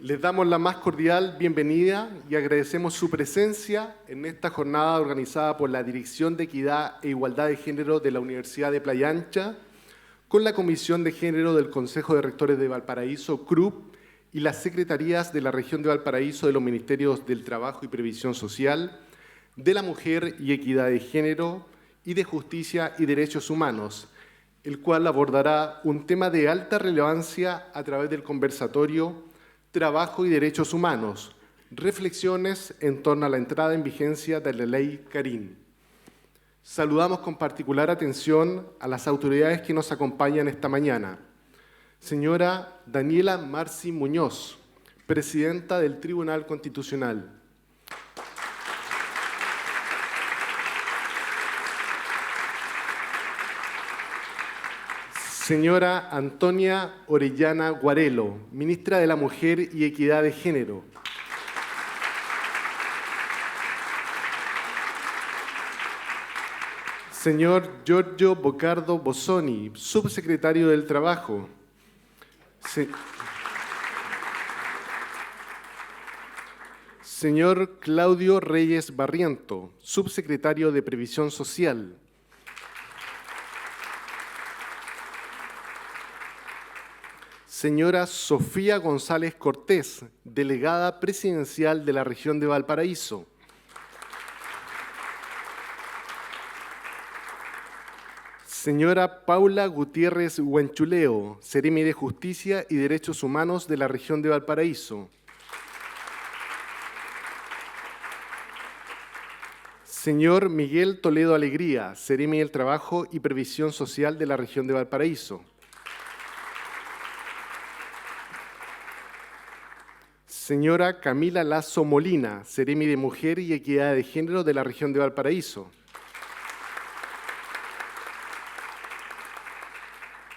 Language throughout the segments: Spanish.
Les damos la más cordial bienvenida y agradecemos su presencia en esta jornada organizada por la Dirección de Equidad e Igualdad de Género de la Universidad de Playa Ancha, con la Comisión de Género del Consejo de Rectores de Valparaíso, CRUP, y las Secretarías de la Región de Valparaíso de los Ministerios del Trabajo y Previsión Social, de la Mujer y Equidad de Género y de Justicia y Derechos Humanos, el cual abordará un tema de alta relevancia a través del conversatorio Trabajo y Derechos Humanos, reflexiones en torno a la entrada en vigencia de la Ley Carín. Saludamos con particular atención a las autoridades que nos acompañan esta mañana. Señora Daniela Marci Muñoz, Presidenta del Tribunal Constitucional. Señora Antonia Orellana Guarelo, Ministra de la Mujer y Equidad de Género. Señor Giorgio Bocardo Bossoni, Subsecretario del Trabajo. Señor Claudio Reyes Barriento, Subsecretario de Previsión Social. Señora Sofía González Cortés, Delegada Presidencial de la Región de Valparaíso. Señora Paula Gutiérrez Huenchuleo, Seremi de Justicia y Derechos Humanos de la Región de Valparaíso. Señor Miguel Toledo Alegría, Seremi del Trabajo y Previsión Social de la Región de Valparaíso. Señora Camila Lazo Molina, Seremi de Mujer y Equidad de Género de la Región de Valparaíso.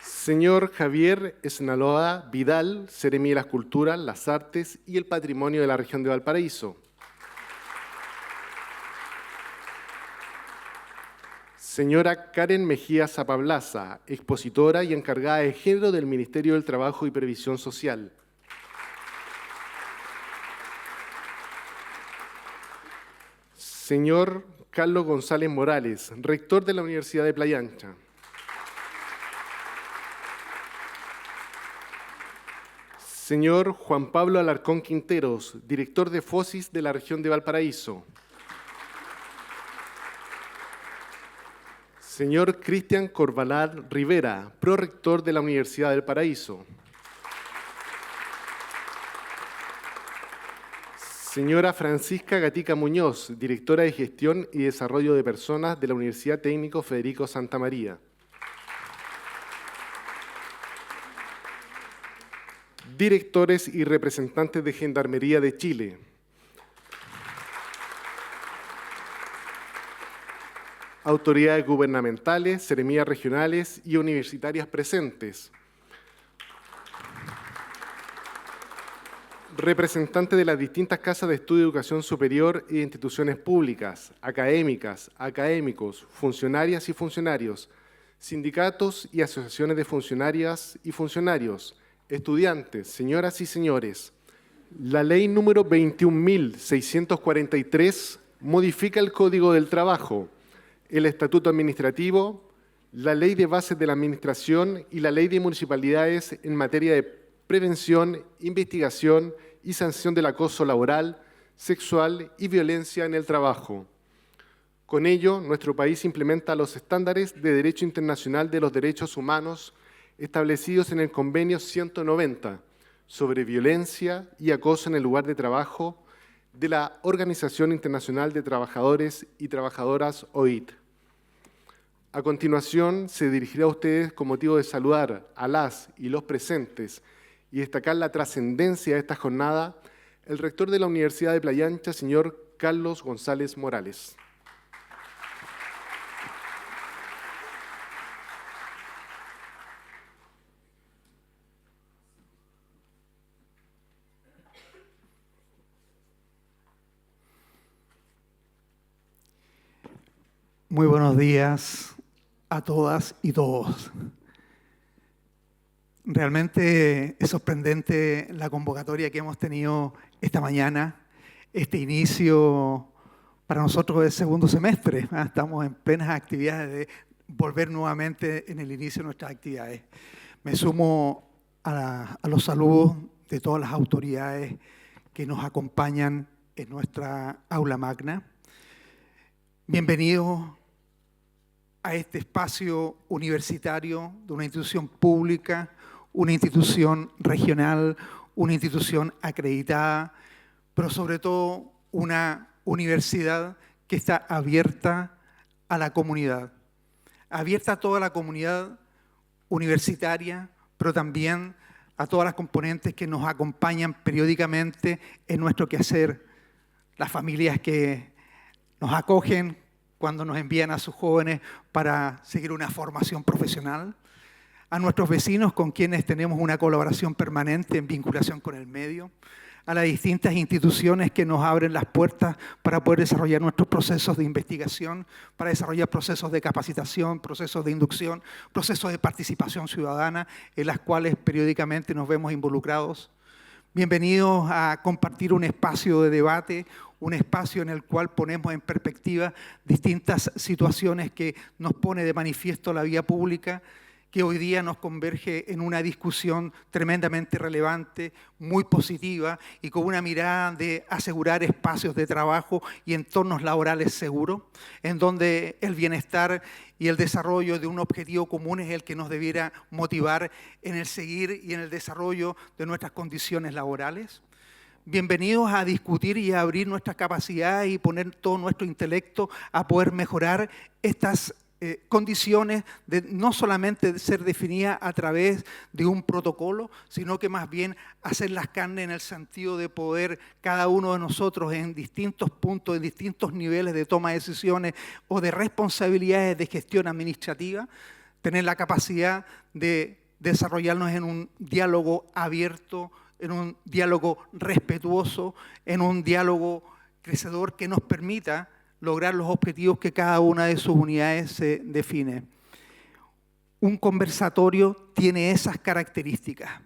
Señor Javier Esnaloa Vidal, Seremi de las Culturas, las Artes y el Patrimonio de la Región de Valparaíso. Señora Karen Mejía Zapablaza, expositora y encargada de género del Ministerio del Trabajo y Previsión Social. Señor Carlos González Morales, rector de la Universidad de Playa Ancha. Señor Juan Pablo Alarcón Quinteros, director de FOSIS de la Región de Valparaíso. Señor Cristian Corvalán Rivera, prorector de la Universidad del Paraíso. Señora Francisca Gatica Muñoz, directora de Gestión y Desarrollo de Personas de la Universidad Técnico Federico Santa María. Directores y representantes de Gendarmería de Chile. Autoridades gubernamentales, seremías regionales y universitarias presentes. Representantes de las distintas casas de estudio de educación superior y de instituciones públicas, académicas, académicos, funcionarias y funcionarios, sindicatos y asociaciones de funcionarias y funcionarios, estudiantes, señoras y señores. La ley número 21.643 modifica el Código del Trabajo, el Estatuto Administrativo, la Ley de Bases de la Administración y la Ley de Municipalidades en materia de prevención, investigación y sanción del acoso laboral, sexual y violencia en el trabajo. Con ello, nuestro país implementa los estándares de Derecho Internacional de los Derechos Humanos establecidos en el Convenio 190 sobre violencia y acoso en el lugar de trabajo de la Organización Internacional de Trabajadores y Trabajadoras, OIT. A continuación, se dirigirá a ustedes con motivo de saludar a las y los presentes y destacar la trascendencia de esta jornada, el rector de la Universidad de Playa Ancha, señor Carlos González Morales. Muy buenos días a todas y todos. Realmente es sorprendente la convocatoria que hemos tenido esta mañana, este inicio para nosotros del segundo semestre. Estamos en plenas actividades de volver nuevamente en el inicio de nuestras actividades. Me sumo a los saludos de todas las autoridades que nos acompañan en nuestra aula magna. Bienvenidos a este espacio universitario de una institución pública, una institución regional, una institución acreditada, pero sobre todo una universidad que está abierta a la comunidad, abierta a toda la comunidad universitaria, pero también a todas las componentes que nos acompañan periódicamente en nuestro quehacer, las familias que nos acogen cuando nos envían a sus jóvenes para seguir una formación profesional, a nuestros vecinos con quienes tenemos una colaboración permanente en vinculación con el medio, a las distintas instituciones que nos abren las puertas para poder desarrollar nuestros procesos de investigación, para desarrollar procesos de capacitación, procesos de inducción, procesos de participación ciudadana, en las cuales periódicamente nos vemos involucrados. Bienvenidos a compartir un espacio de debate, un espacio en el cual ponemos en perspectiva distintas situaciones que nos pone de manifiesto la vía pública, que hoy día nos converge en una discusión tremendamente relevante, muy positiva y con una mirada de asegurar espacios de trabajo y entornos laborales seguros, en donde el bienestar y el desarrollo de un objetivo común es el que nos debiera motivar en el seguir y en el desarrollo de nuestras condiciones laborales. Bienvenidos a discutir y a abrir nuestras capacidades y poner todo nuestro intelecto a poder mejorar estas condiciones de no solamente ser definidas a través de un protocolo, sino que más bien hacerlas carne en el sentido de poder cada uno de nosotros en distintos puntos, en distintos niveles de toma de decisiones o de responsabilidades de gestión administrativa, tener la capacidad de desarrollarnos en un diálogo abierto, en un diálogo respetuoso, en un diálogo crecedor que nos permita lograr los objetivos que cada una de sus unidades se define. Un conversatorio tiene esas características.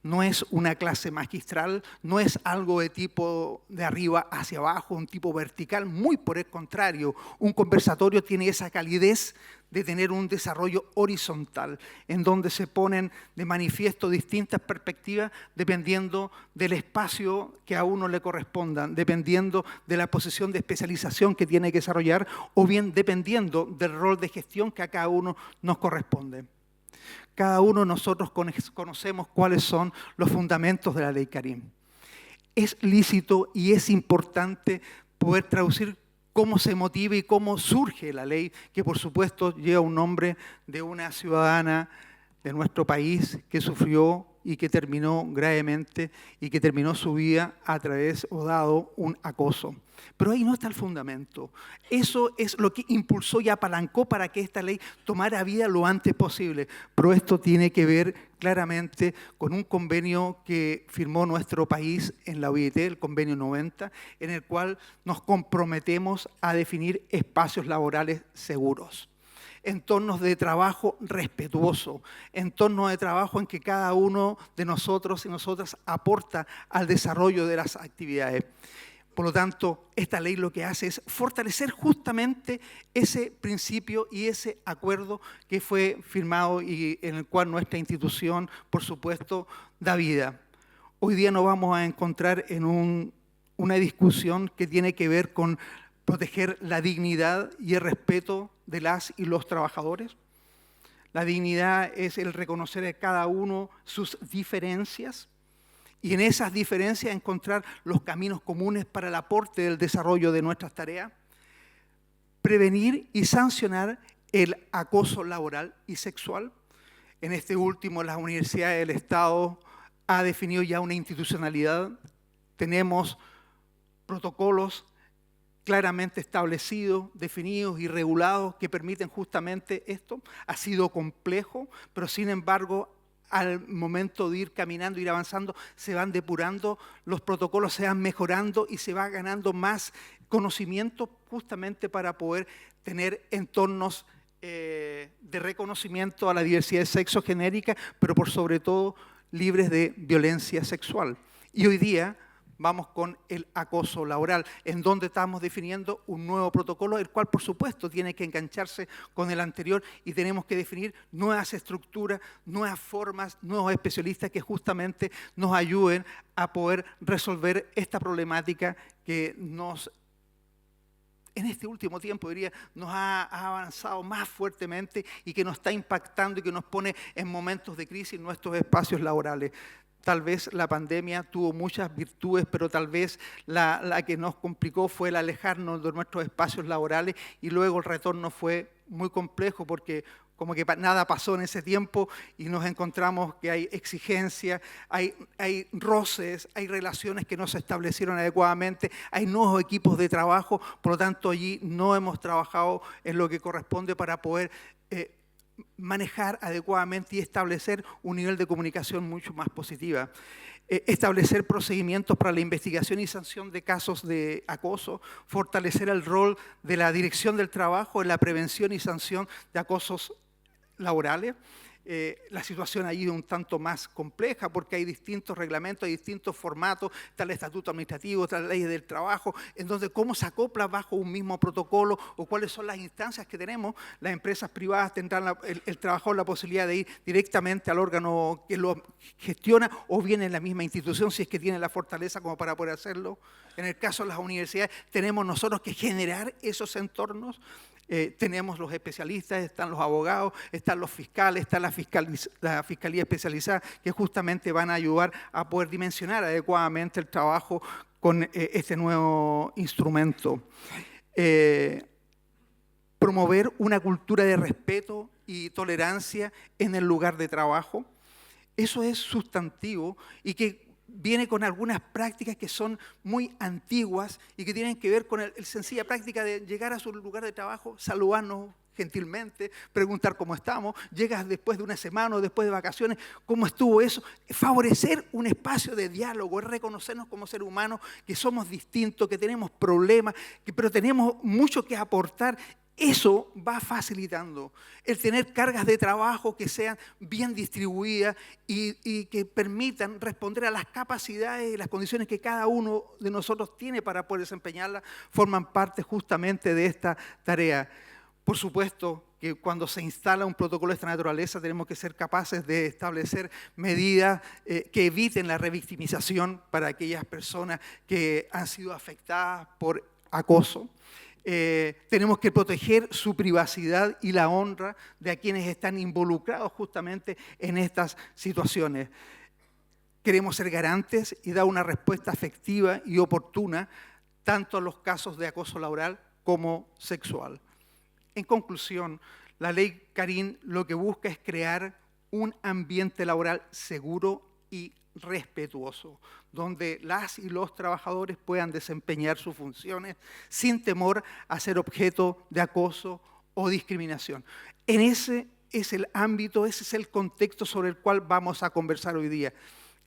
No es una clase magistral, no es algo de tipo de arriba hacia abajo, un tipo vertical, muy por el contrario. Un conversatorio tiene esa calidez de tener un desarrollo horizontal, en donde se ponen de manifiesto distintas perspectivas dependiendo del espacio que a uno le corresponda, dependiendo de la posición de especialización que tiene que desarrollar o bien dependiendo del rol de gestión que a cada uno nos corresponde. Cada uno de nosotros conocemos cuáles son los fundamentos de la Ley Karim. Es lícito y es importante poder traducir cómo se motiva y cómo surge la ley, que por supuesto lleva un nombre de una ciudadana de nuestro país que sufrió y que terminó gravemente y que terminó su vida a través o dado un acoso. Pero ahí no está el fundamento. Eso es lo que impulsó y apalancó para que esta ley tomara vida lo antes posible. Pero esto tiene que ver claramente con un convenio que firmó nuestro país en la OIT, el convenio 90, en el cual nos comprometemos a definir espacios laborales seguros, entornos de trabajo respetuoso, entornos de trabajo en que cada uno de nosotros y nosotras aporta al desarrollo de las actividades. Por lo tanto, esta ley lo que hace es fortalecer justamente ese principio y ese acuerdo que fue firmado y en el cual nuestra institución, por supuesto, da vida. Hoy día nos vamos a encontrar en una discusión que tiene que ver con proteger la dignidad y el respeto de las y los trabajadores. La dignidad es el reconocer a cada uno sus diferencias y en esas diferencias encontrar los caminos comunes para el aporte del desarrollo de nuestras tareas. Prevenir y sancionar el acoso laboral y sexual. En este último, las universidades del Estado ha definido ya una institucionalidad. Tenemos protocolos claramente establecidos, definidos y regulados que permiten justamente esto. Ha sido complejo, pero sin embargo, al momento de ir caminando, ir avanzando, se van depurando, los protocolos se van mejorando y se va ganando más conocimiento justamente para poder tener entornos de reconocimiento a la diversidad de sexo genérica, pero por sobre todo libres de violencia sexual. Y hoy día vamos con el acoso laboral, en donde estamos definiendo un nuevo protocolo, el cual por supuesto tiene que engancharse con el anterior y tenemos que definir nuevas estructuras, nuevas formas, nuevos especialistas que justamente nos ayuden a poder resolver esta problemática que en este último tiempo, diría, nos ha avanzado más fuertemente y que nos está impactando y que nos pone en momentos de crisis en nuestros espacios laborales. Tal vez la pandemia tuvo muchas virtudes, pero tal vez la que nos complicó fue el alejarnos de nuestros espacios laborales y luego el retorno fue muy complejo porque como que nada pasó en ese tiempo y nos encontramos que hay exigencias, hay roces, hay relaciones que no se establecieron adecuadamente, hay nuevos equipos de trabajo, por lo tanto allí no hemos trabajado en lo que corresponde para poder manejar adecuadamente y establecer un nivel de comunicación mucho más positiva. Establecer procedimientos para la investigación y sanción de casos de acoso, fortalecer el rol de la dirección del trabajo en la prevención y sanción de acosos laborales. La situación allí es un tanto más compleja porque hay distintos reglamentos, hay distintos formatos, está el estatuto administrativo, está la ley del trabajo, entonces cómo se acopla bajo un mismo protocolo o cuáles son las instancias que tenemos. Las empresas privadas tendrán el trabajador la posibilidad de ir directamente al órgano que lo gestiona o bien en la misma institución si es que tiene la fortaleza como para poder hacerlo. En el caso de las universidades tenemos nosotros que generar esos entornos. Tenemos los especialistas, están los abogados, están los fiscales, está la fiscalía especializada que justamente van a ayudar a poder dimensionar adecuadamente el trabajo con este nuevo instrumento. Promover una cultura de respeto y tolerancia en el lugar de trabajo. Eso es sustantivo y que viene con algunas prácticas que son muy antiguas y que tienen que ver con la sencilla práctica de llegar a su lugar de trabajo, saludarnos gentilmente, preguntar cómo estamos, llegas después de una semana o después de vacaciones, ¿cómo estuvo eso? Favorecer un espacio de diálogo, reconocernos como seres humanos, que somos distintos, que tenemos problemas, pero tenemos mucho que aportar. Eso va facilitando el tener cargas de trabajo que sean bien distribuidas y que permitan responder a las capacidades y las condiciones que cada uno de nosotros tiene para poder desempeñarlas, forman parte justamente de esta tarea. Por supuesto que cuando se instala un protocolo de esta naturaleza tenemos que ser capaces de establecer medidas que eviten la revictimización para aquellas personas que han sido afectadas por acoso. Tenemos que proteger su privacidad y la honra de quienes están involucrados justamente en estas situaciones. Queremos ser garantes y dar una respuesta efectiva y oportuna tanto a los casos de acoso laboral como sexual. En conclusión, la ley Carín lo que busca es crear un ambiente laboral seguro y respetuoso, donde las y los trabajadores puedan desempeñar sus funciones sin temor a ser objeto de acoso o discriminación. En ese es el ámbito, ese es el contexto sobre el cual vamos a conversar hoy día.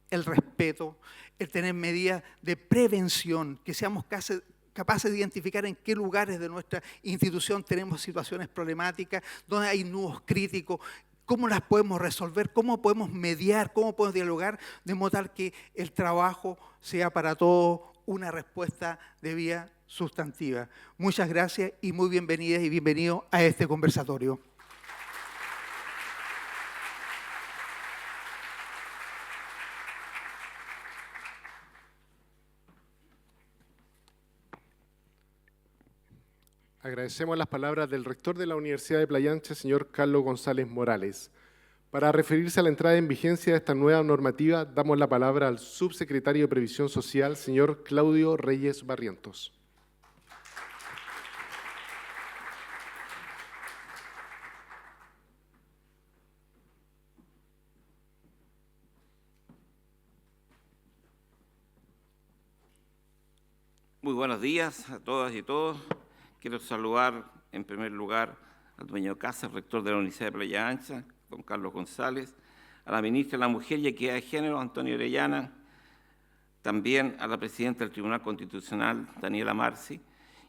El respeto, el tener medidas de prevención, que seamos capaces de identificar en qué lugares de nuestra institución tenemos situaciones problemáticas, donde hay nudos críticos, cómo las podemos resolver, cómo podemos mediar, cómo podemos dialogar, de modo tal que el trabajo sea para todos una respuesta de vía sustantiva. Muchas gracias y muy bienvenidas y bienvenidos a este conversatorio. Agradecemos las palabras del rector de la Universidad de Playa Ancha, señor Carlos González Morales. Para referirse a la entrada en vigencia de esta nueva normativa, damos la palabra al subsecretario de Previsión Social, señor Claudio Reyes Barrientos. Muy buenos días a todas y todos. Quiero saludar en primer lugar al dueño de casa, el rector de la Universidad de Playa Ancha, don Carlos González, a la ministra de la Mujer y Equidad de Género, Antonio Orellana, también a la presidenta del Tribunal Constitucional, Daniela Marci,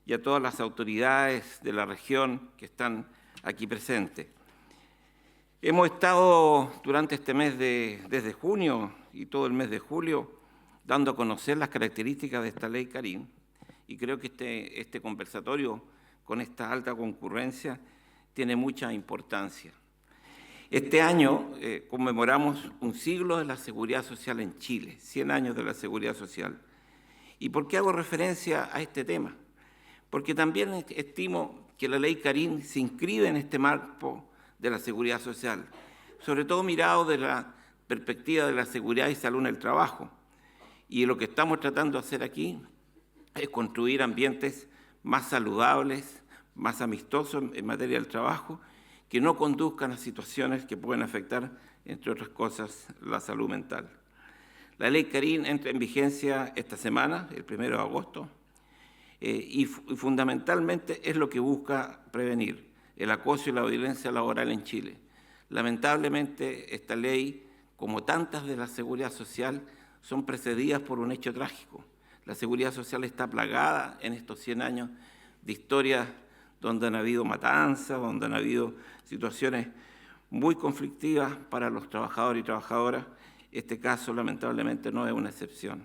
y a todas las autoridades de la región que están aquí presentes. Hemos estado durante este mes desde junio y todo el mes de julio dando a conocer las características de esta ley Karim, y creo que este conversatorio con esta alta concurrencia tiene mucha importancia. Este año conmemoramos un siglo de la seguridad social en Chile, 100 años de la seguridad social. ¿Y por qué hago referencia a este tema? Porque también estimo que la ley Karim se inscribe en este marco de la seguridad social, sobre todo mirado de la perspectiva de la seguridad y salud en el trabajo. Y lo que estamos tratando de hacer aquí es construir ambientes más saludables, más amistosos en materia del trabajo, que no conduzcan a situaciones que pueden afectar, entre otras cosas, la salud mental. La ley Karim entra en vigencia esta semana, el 1 de agosto, y fundamentalmente es lo que busca prevenir el acoso y la violencia laboral en Chile. Lamentablemente, esta ley, como tantas de la seguridad social, son precedidas por un hecho trágico. La seguridad social está plagada en estos 100 años de historias donde han habido matanzas, donde han habido situaciones muy conflictivas para los trabajadores y trabajadoras. Este caso, lamentablemente, no es una excepción.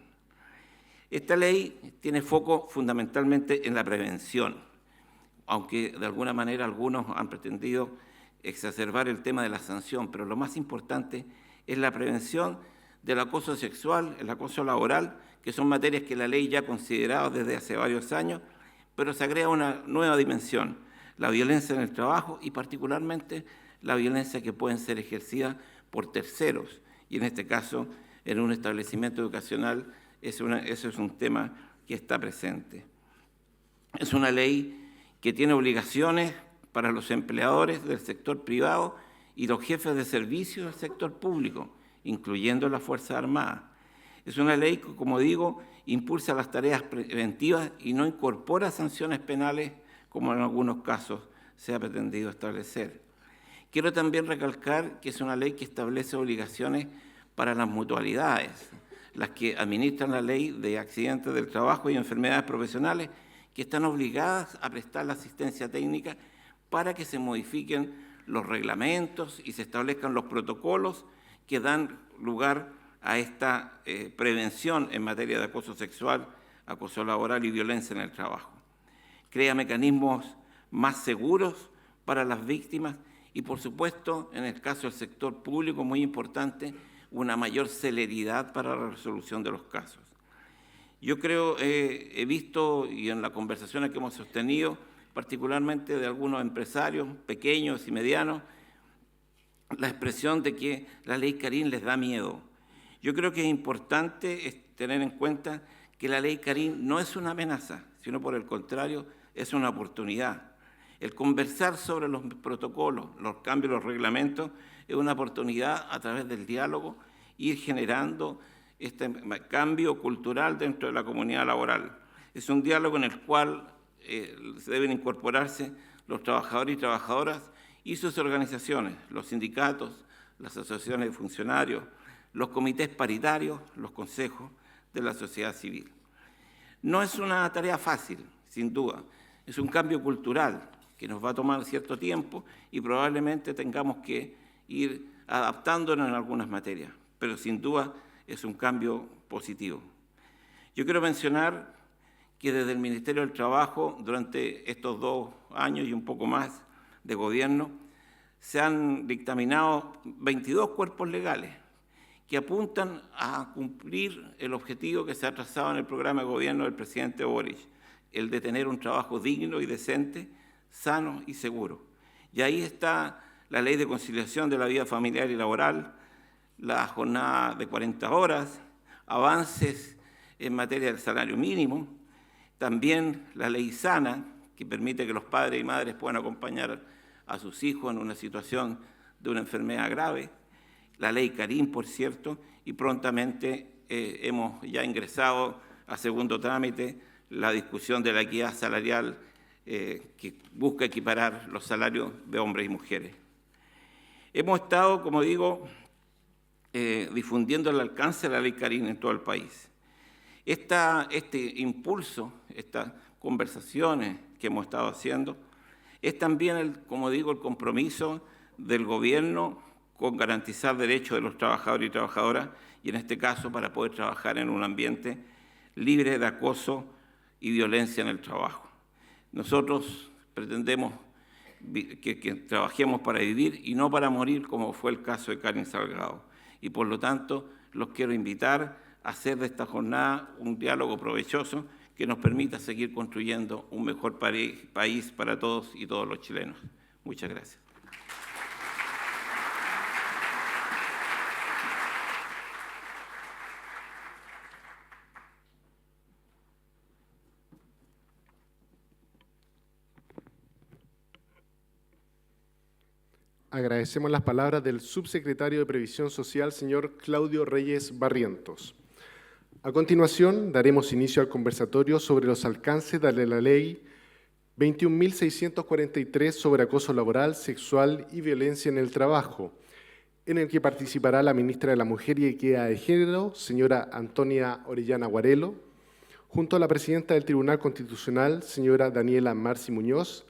Esta ley tiene foco fundamentalmente en la prevención, aunque de alguna manera algunos han pretendido exacerbar el tema de la sanción, pero lo más importante es la prevención del acoso sexual, el acoso laboral, que son materias que la ley ya ha considerado desde hace varios años, pero se agrega una nueva dimensión, la violencia en el trabajo y particularmente la violencia que pueden ser ejercidas por terceros, y en este caso en un establecimiento educacional eso es un tema que está presente. Es una ley que tiene obligaciones para los empleadores del sector privado y los jefes de servicio del sector público, incluyendo las Fuerzas Armadas. Es una ley que, como digo, impulsa las tareas preventivas y no incorpora sanciones penales, como en algunos casos se ha pretendido establecer. Quiero también recalcar que es una ley que establece obligaciones para las mutualidades, las que administran la ley de accidentes del trabajo y enfermedades profesionales, que están obligadas a prestar la asistencia técnica para que se modifiquen los reglamentos y se establezcan los protocolos que dan lugar a esta prevención en materia de acoso sexual, acoso laboral y violencia en el trabajo. Crea mecanismos más seguros para las víctimas y, por supuesto, en el caso del sector público, muy importante, una mayor celeridad para la resolución de los casos. Yo creo, he visto, y en las conversaciones que hemos sostenido, particularmente de algunos empresarios pequeños y medianos, la expresión de que la ley Karim les da miedo. Yo creo que es importante tener en cuenta que la ley Karim no es una amenaza, sino por el contrario, es una oportunidad. El conversar sobre los protocolos, los cambios, los reglamentos, es una oportunidad a través del diálogo ir generando este cambio cultural dentro de la comunidad laboral. Es un diálogo en el cual deben incorporarse los trabajadores y trabajadoras y sus organizaciones, los sindicatos, las asociaciones de funcionarios, los comités paritarios, los consejos de la sociedad civil. No es una tarea fácil, sin duda. Es un cambio cultural que nos va a tomar cierto tiempo y probablemente tengamos que ir adaptándonos en algunas materias, pero sin duda es un cambio positivo. Yo quiero mencionar que desde el Ministerio del Trabajo, durante estos 2 años y un poco más de gobierno, se han dictaminado 22 cuerpos legales que apuntan a cumplir el objetivo que se ha trazado en el programa de gobierno del presidente Boric, el de tener un trabajo digno y decente, sano y seguro. Y ahí está la ley de conciliación de la vida familiar y laboral, la jornada de 40 horas, avances en materia del salario mínimo, también la ley sana, que permite que los padres y madres puedan acompañar a sus hijos en una situación de una enfermedad grave, la ley Karim, por cierto, y prontamente hemos ya ingresado a segundo trámite la discusión de la equidad salarial que busca equiparar los salarios de hombres y mujeres. Hemos estado, como digo, difundiendo el alcance de la ley Karim en todo el país. Este impulso, estas conversaciones que hemos estado haciendo, Es también, como digo, el compromiso del gobierno con garantizar derechos de los trabajadores y trabajadoras, y en este caso para poder trabajar en un ambiente libre de acoso y violencia en el trabajo. Nosotros pretendemos que trabajemos para vivir y no para morir, como fue el caso de Karen Salgado. Y por lo tanto, los quiero invitar a hacer de esta jornada un diálogo provechoso que nos permita seguir construyendo un mejor país para todos y todos los chilenos. Muchas gracias. Agradecemos las palabras del subsecretario de Previsión Social, señor Claudio Reyes Barrientos. A continuación, daremos inicio al conversatorio sobre los alcances de la Ley 21.643 sobre acoso laboral, sexual y violencia en el trabajo, en el que participará la ministra de la Mujer y Equidad de Género, señora Antonia Orellana Guarelo, junto a la presidenta del Tribunal Constitucional, señora Daniela Marci Muñoz,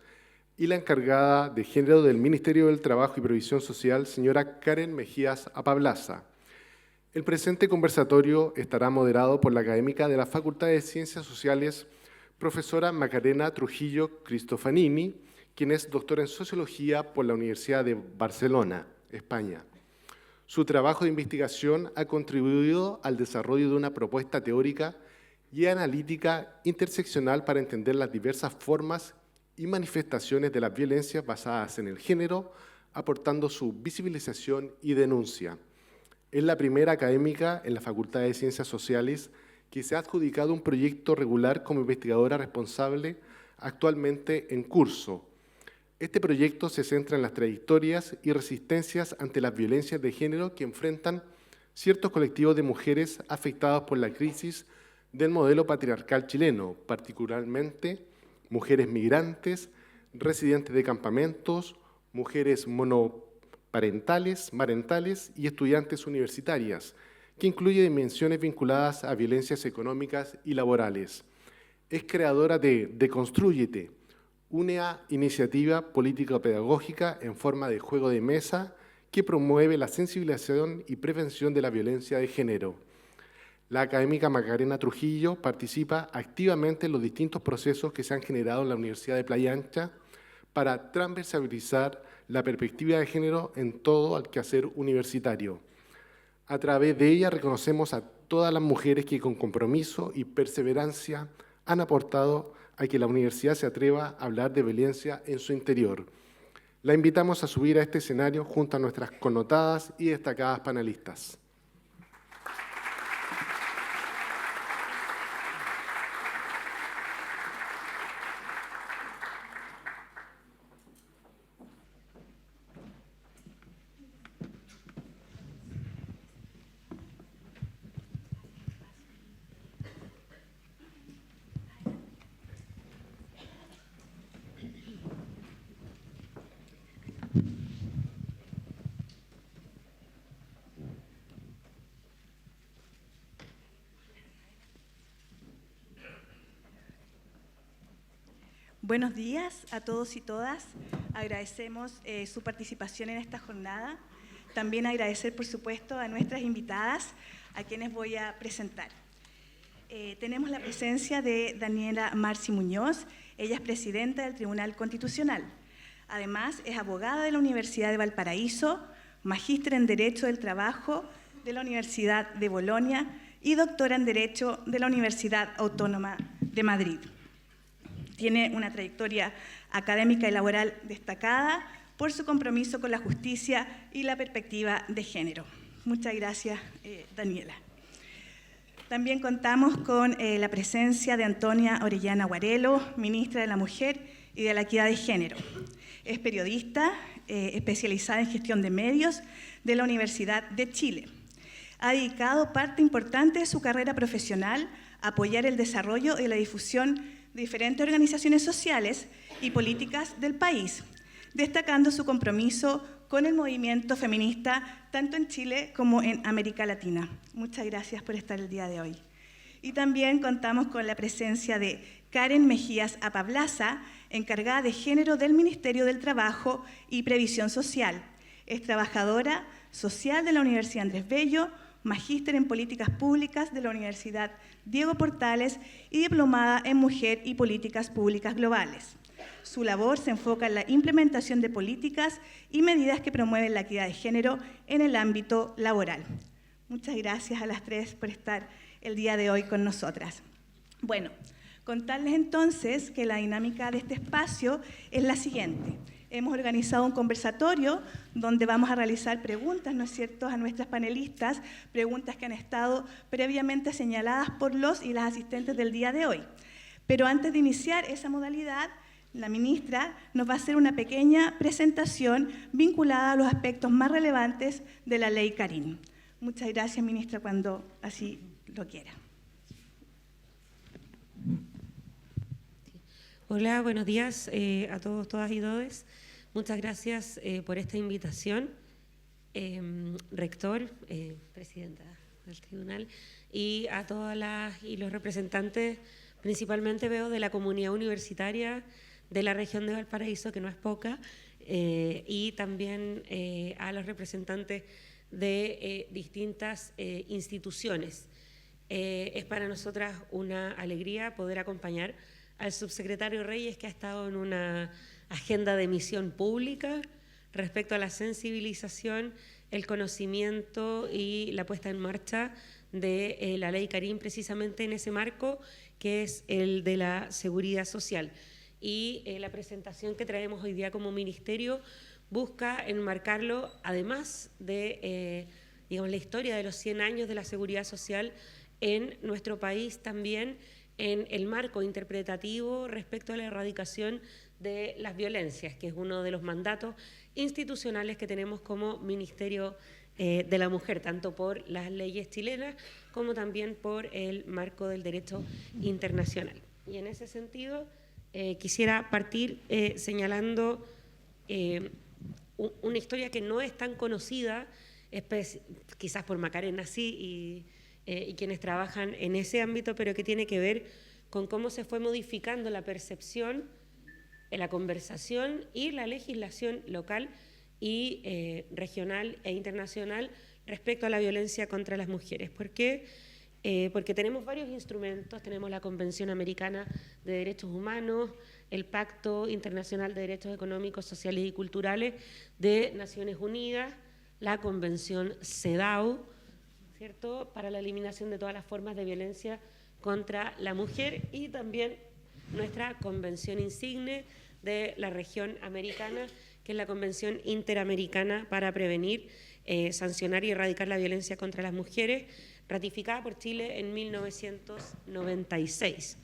y la encargada de Género del Ministerio del Trabajo y Previsión Social, señora Karen Mejías Apablaza. El presente conversatorio estará moderado por la académica de la Facultad de Ciencias Sociales, profesora Macarena Trujillo Cristofanini, quien es doctora en Sociología por la Universidad de Barcelona, España. Su trabajo de investigación ha contribuido al desarrollo de una propuesta teórica y analítica interseccional para entender las diversas formas y manifestaciones de las violencias basadas en el género, aportando su visibilización y denuncia. Es la primera académica en la Facultad de Ciencias Sociales que se ha adjudicado un proyecto regular como investigadora responsable actualmente en curso. Este proyecto se centra en las trayectorias y resistencias ante las violencias de género que enfrentan ciertos colectivos de mujeres afectados por la crisis del modelo patriarcal chileno, particularmente mujeres migrantes, residentes de campamentos, mujeres monoparentales, marentales y estudiantes universitarias, que incluye dimensiones vinculadas a violencias económicas y laborales. Es creadora de Deconstrúyete, una iniciativa político-pedagógica en forma de juego de mesa que promueve la sensibilización y prevención de la violencia de género. La académica Macarena Trujillo participa activamente en los distintos procesos que se han generado en la Universidad de Playa Ancha para transversalizar la perspectiva de género en todo el quehacer universitario. A través de ella reconocemos a todas las mujeres que con compromiso y perseverancia han aportado a que la universidad se atreva a hablar de violencia en su interior. La invitamos a subir a este escenario junto a nuestras connotadas y destacadas panelistas. Buenos días a todos y todas. Agradecemos su participación en esta jornada. También agradecer, por supuesto, a nuestras invitadas, a quienes voy a presentar. Tenemos la presencia de Daniela Marci Muñoz. Ella es presidenta del Tribunal Constitucional. Además, es abogada de la Universidad de Valparaíso, magíster en Derecho del Trabajo de la Universidad de Bolonia y doctora en Derecho de la Universidad Autónoma de Madrid. Tiene una trayectoria académica y laboral destacada por su compromiso con la justicia y la perspectiva de género. Muchas gracias, Daniela. También contamos con la presencia de Antonia Orellana Guarelo, ministra de la Mujer y de la Equidad de Género. Es periodista especializada en gestión de medios de la Universidad de Chile. Ha dedicado parte importante de su carrera profesional a apoyar el desarrollo y la difusión de diferentes organizaciones sociales y políticas del país, destacando su compromiso con el movimiento feminista tanto en Chile como en América Latina. Muchas gracias por estar el día de hoy. Y también contamos con la presencia de Karen Mejías Apablaza, encargada de Género del Ministerio del Trabajo y Previsión Social. Es trabajadora social de la Universidad Andrés Bello, magíster en Políticas Públicas de la Universidad Diego Portales y diplomada en Mujer y Políticas Públicas Globales. Su labor se enfoca en la implementación de políticas y medidas que promueven la equidad de género en el ámbito laboral. Muchas gracias a las tres por estar el día de hoy con nosotras. Bueno, contarles entonces que la dinámica de este espacio es la siguiente. Hemos organizado un conversatorio donde vamos a realizar preguntas, ¿no es cierto?, a nuestras panelistas, preguntas que han estado previamente señaladas por los y las asistentes del día de hoy. Pero antes de iniciar esa modalidad, la ministra nos va a hacer una pequeña presentación vinculada a los aspectos más relevantes de la Ley Karin. Muchas gracias, ministra, cuando así lo quiera. Hola, buenos días a todos, todas y todes. Muchas gracias por esta invitación, rector, presidenta del tribunal, y a todas las y los representantes, principalmente veo de la comunidad universitaria de la región de Valparaíso, que no es poca, y también a los representantes de distintas instituciones. Es para nosotras una alegría poder acompañar al subsecretario Reyes, que ha estado en una agenda de misión pública respecto a la sensibilización, el conocimiento y la puesta en marcha de la Ley Karin, precisamente en ese marco que es el de la seguridad social. Y la presentación que traemos hoy día como ministerio busca enmarcarlo, además de digamos, la historia de los 100 años de la seguridad social en nuestro país, también en el marco interpretativo respecto a la erradicación de las violencias, que es uno de los mandatos institucionales que tenemos como Ministerio de la Mujer, tanto por las leyes chilenas como también por el marco del derecho internacional. Y en ese sentido, quisiera partir señalando una historia que no es tan conocida, quizás por Macarena sí, y quienes trabajan en ese ámbito, pero que tiene que ver con cómo se fue modificando la percepción, la conversación y la legislación local y regional e internacional respecto a la violencia contra las mujeres. ¿Por qué? Porque tenemos varios instrumentos, tenemos la Convención Americana de Derechos Humanos, el Pacto Internacional de Derechos Económicos, Sociales y Culturales de Naciones Unidas, la Convención CEDAW, ¿cierto?, para la eliminación de todas las formas de violencia contra la mujer, y también nuestra convención insigne de la región americana, que es la Convención Interamericana para prevenir, sancionar y erradicar la violencia contra las mujeres, ratificada por Chile en 1996.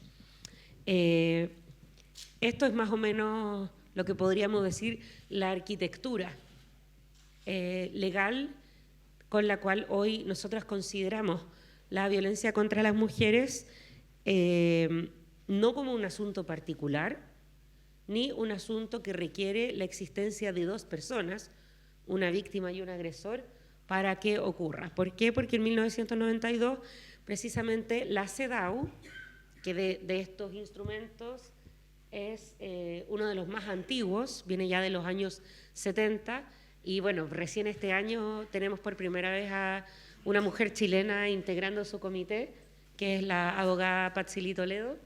Esto es más o menos lo que podríamos decir la arquitectura legal con la cual hoy nosotras consideramos la violencia contra las mujeres no como un asunto particular, ni un asunto que requiere la existencia de dos personas, una víctima y un agresor, para que ocurra. ¿Por qué? Porque en 1992, precisamente la CEDAW, que de estos instrumentos es uno de los más antiguos, viene ya de los años 70, y bueno, recién este año tenemos por primera vez a una mujer chilena integrando su comité, que es la abogada Patsily Toledo,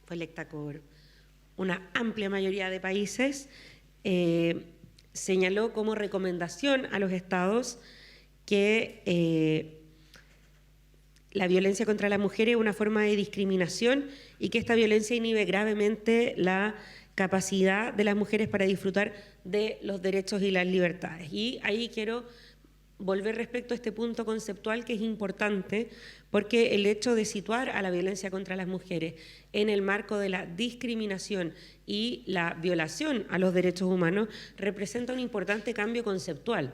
fue electa por una amplia mayoría de países, señaló como recomendación a los estados que la violencia contra la mujer es una forma de discriminación y que esta violencia inhibe gravemente la capacidad de las mujeres para disfrutar de los derechos y las libertades. Y ahí quiero volver respecto a este punto conceptual que es importante, porque el hecho de situar a la violencia contra las mujeres en el marco de la discriminación y la violación a los derechos humanos representa un importante cambio conceptual,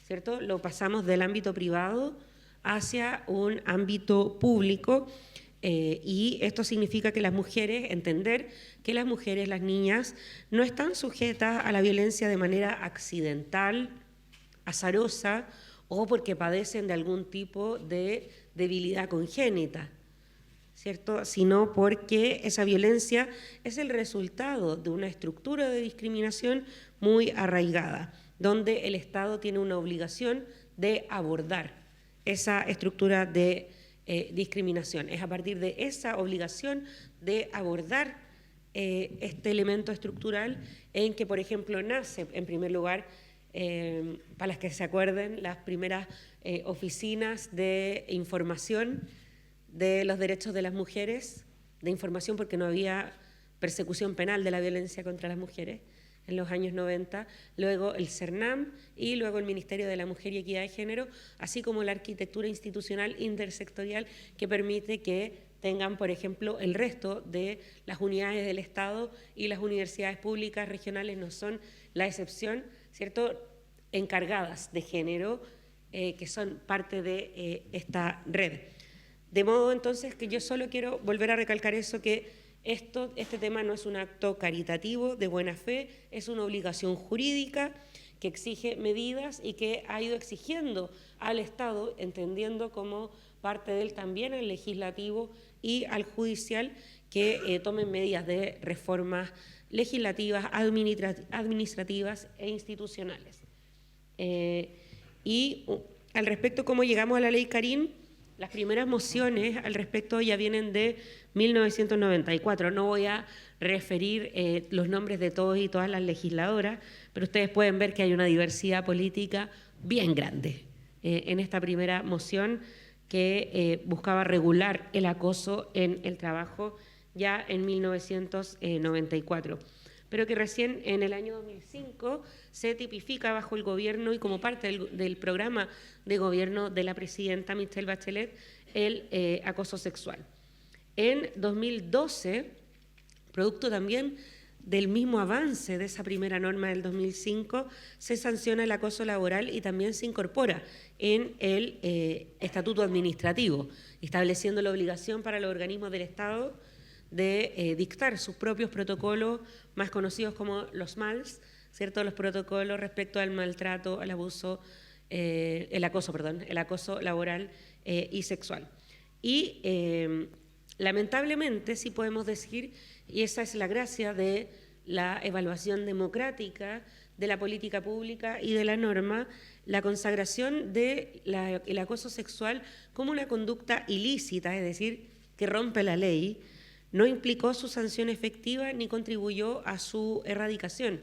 ¿cierto? Lo pasamos del ámbito privado hacia un ámbito público, y esto significa que las mujeres, entender que las mujeres, las niñas, no están sujetas a la violencia de manera accidental, azarosa, o porque padecen de algún tipo de debilidad congénita, ¿cierto?, sino porque esa violencia es el resultado de una estructura de discriminación muy arraigada, donde el Estado tiene una obligación de abordar esa estructura de discriminación. Es a partir de esa obligación de abordar este elemento estructural en que, por ejemplo, nace, en primer lugar, para las que se acuerden, las primeras oficinas de información de los derechos de las mujeres, de información porque no había persecución penal de la violencia contra las mujeres en los años 90, luego el CERNAM y luego el Ministerio de la Mujer y Equidad de Género, así como la arquitectura institucional intersectorial que permite que tengan, por ejemplo, el resto de las unidades del Estado, y las universidades públicas regionales no son la excepción, ¿cierto?, encargadas de género, que son parte de esta red. De modo entonces que yo solo quiero volver a recalcar eso, que este tema no es un acto caritativo de buena fe, es una obligación jurídica que exige medidas y que ha ido exigiendo al Estado, entendiendo como parte de él también al legislativo y al judicial, que tomen medidas de reformas legislativas, administrativas e institucionales. Y al respecto, ¿cómo llegamos a la ley Karim? Las primeras mociones al respecto ya vienen de 1994. No voy a referir los nombres de todos y todas las legisladoras, pero ustedes pueden ver que hay una diversidad política bien grande en esta primera moción que buscaba regular el acoso en el trabajo ya en 1994. Pero que recién en el año 2005 se tipifica bajo el gobierno y como parte del programa de gobierno de la presidenta Michelle Bachelet el acoso sexual. En 2012, producto también del mismo avance de esa primera norma del 2005, se sanciona el acoso laboral y también se incorpora en el estatuto administrativo, estableciendo la obligación para los organismos del Estado de dictar sus propios protocolos, más conocidos como los MALS, ¿cierto?, los protocolos respecto al maltrato, al abuso, el acoso laboral y sexual. Y lamentablemente sí podemos decir, y esa es la gracia de la evaluación democrática de la política pública y de la norma, la consagración del acoso sexual como una conducta ilícita, es decir, que rompe la ley, no implicó su sanción efectiva ni contribuyó a su erradicación,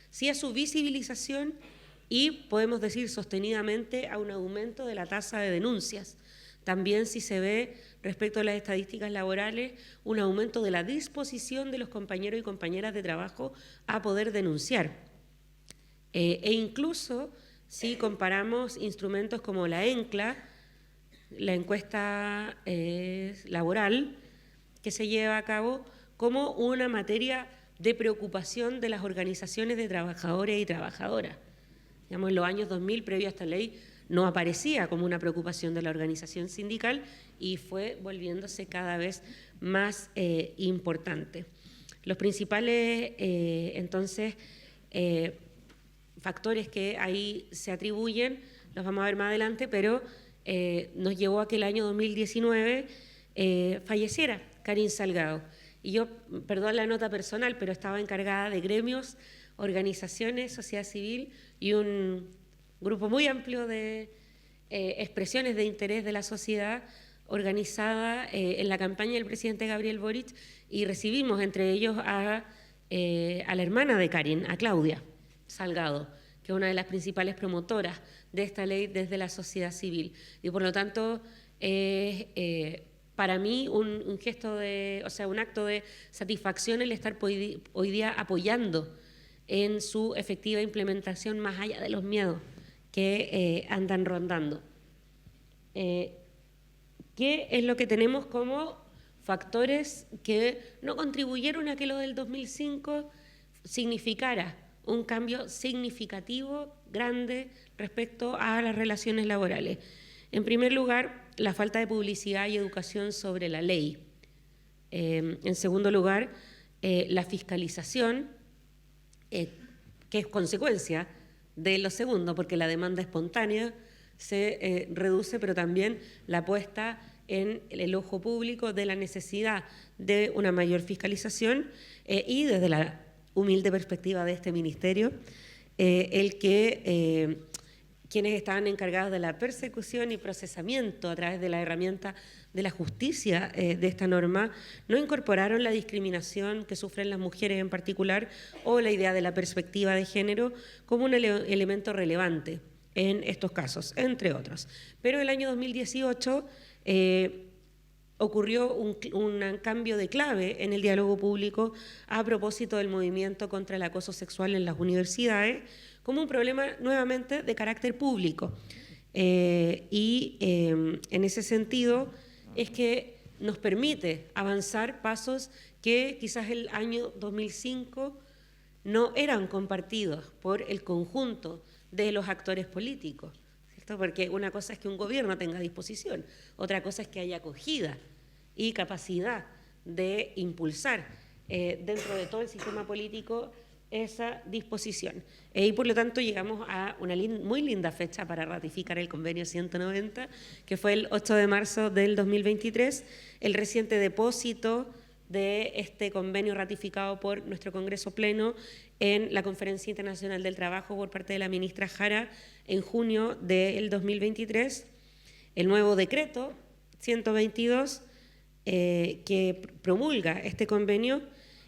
sí a su visibilización y, podemos decir sostenidamente, a un aumento de la tasa de denuncias. También si se ve, respecto a las estadísticas laborales, un aumento de la disposición de los compañeros y compañeras de trabajo a poder denunciar. E incluso si comparamos instrumentos como la ENCLA, la encuesta laboral, que se lleva a cabo como una materia de preocupación de las organizaciones de trabajadores y trabajadoras. Digamos, en los años 2000, previo a esta ley, no aparecía como una preocupación de la organización sindical y fue volviéndose cada vez más importante. Los principales, entonces, factores que ahí se atribuyen, los vamos a ver más adelante, pero nos llevó a que el año 2019 falleciera Karin Salgado. Y yo, perdón la nota personal, pero estaba encargada de gremios, organizaciones, sociedad civil y un grupo muy amplio de expresiones de interés de la sociedad organizada en la campaña del presidente Gabriel Boric, y recibimos entre ellos a la hermana de Karin, a Claudia Salgado, que es una de las principales promotoras de esta ley desde la sociedad civil. Y por lo tanto, para mí un gesto un acto de satisfacción el estar hoy día apoyando en su efectiva implementación más allá de los miedos que andan rondando. ¿Qué es lo que tenemos como factores que no contribuyeron a que lo del 2005 significara un cambio significativo, grande, respecto a las relaciones laborales? En primer lugar, la falta de publicidad y educación sobre la ley. En segundo lugar, la fiscalización, que es consecuencia de lo segundo, porque la demanda espontánea se reduce, pero también la puesta en el ojo público de la necesidad de una mayor fiscalización y desde la humilde perspectiva de este ministerio, el que quienes estaban encargados de la persecución y procesamiento a través de la herramienta de la justicia de esta norma no incorporaron la discriminación que sufren las mujeres en particular o la idea de la perspectiva de género como un elemento relevante en estos casos, entre otros. Pero el año 2018 ocurrió un cambio de clave en el diálogo público a propósito del movimiento contra el acoso sexual en las universidades, como un problema nuevamente de carácter público. En ese sentido es que nos permite avanzar pasos que quizás el año 2005 no eran compartidos por el conjunto de los actores políticos, ¿cierto? Porque una cosa es que un gobierno tenga disposición, otra cosa es que haya acogida y capacidad de impulsar dentro de todo el sistema político esa disposición. Y por lo tanto llegamos a una muy linda fecha para ratificar el convenio 190, que fue el 8 de marzo del 2023, el reciente depósito de este convenio ratificado por nuestro Congreso Pleno en la Conferencia Internacional del Trabajo por parte de la ministra Jara en junio del 2023, el nuevo decreto 122 que promulga este convenio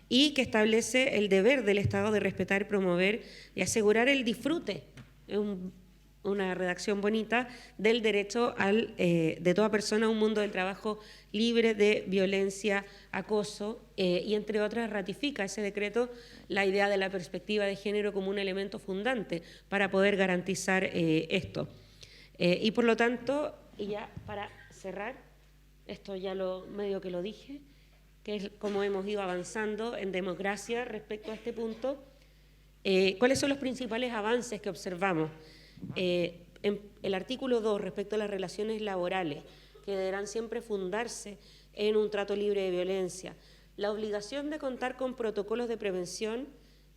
y que establece el deber del Estado de respetar, promover y asegurar el disfrute, una redacción bonita, del derecho de toda persona a un mundo del trabajo libre de violencia, acoso, y entre otras ratifica ese decreto la idea de la perspectiva de género como un elemento fundante para poder garantizar esto. Y por lo tanto, y ya para cerrar, esto ya medio que lo dije, que es como hemos ido avanzando en democracia respecto a este punto. ¿Cuáles son los principales avances que observamos? En el artículo 2, respecto a las relaciones laborales, que deberán siempre fundarse en un trato libre de violencia. La obligación de contar con protocolos de prevención,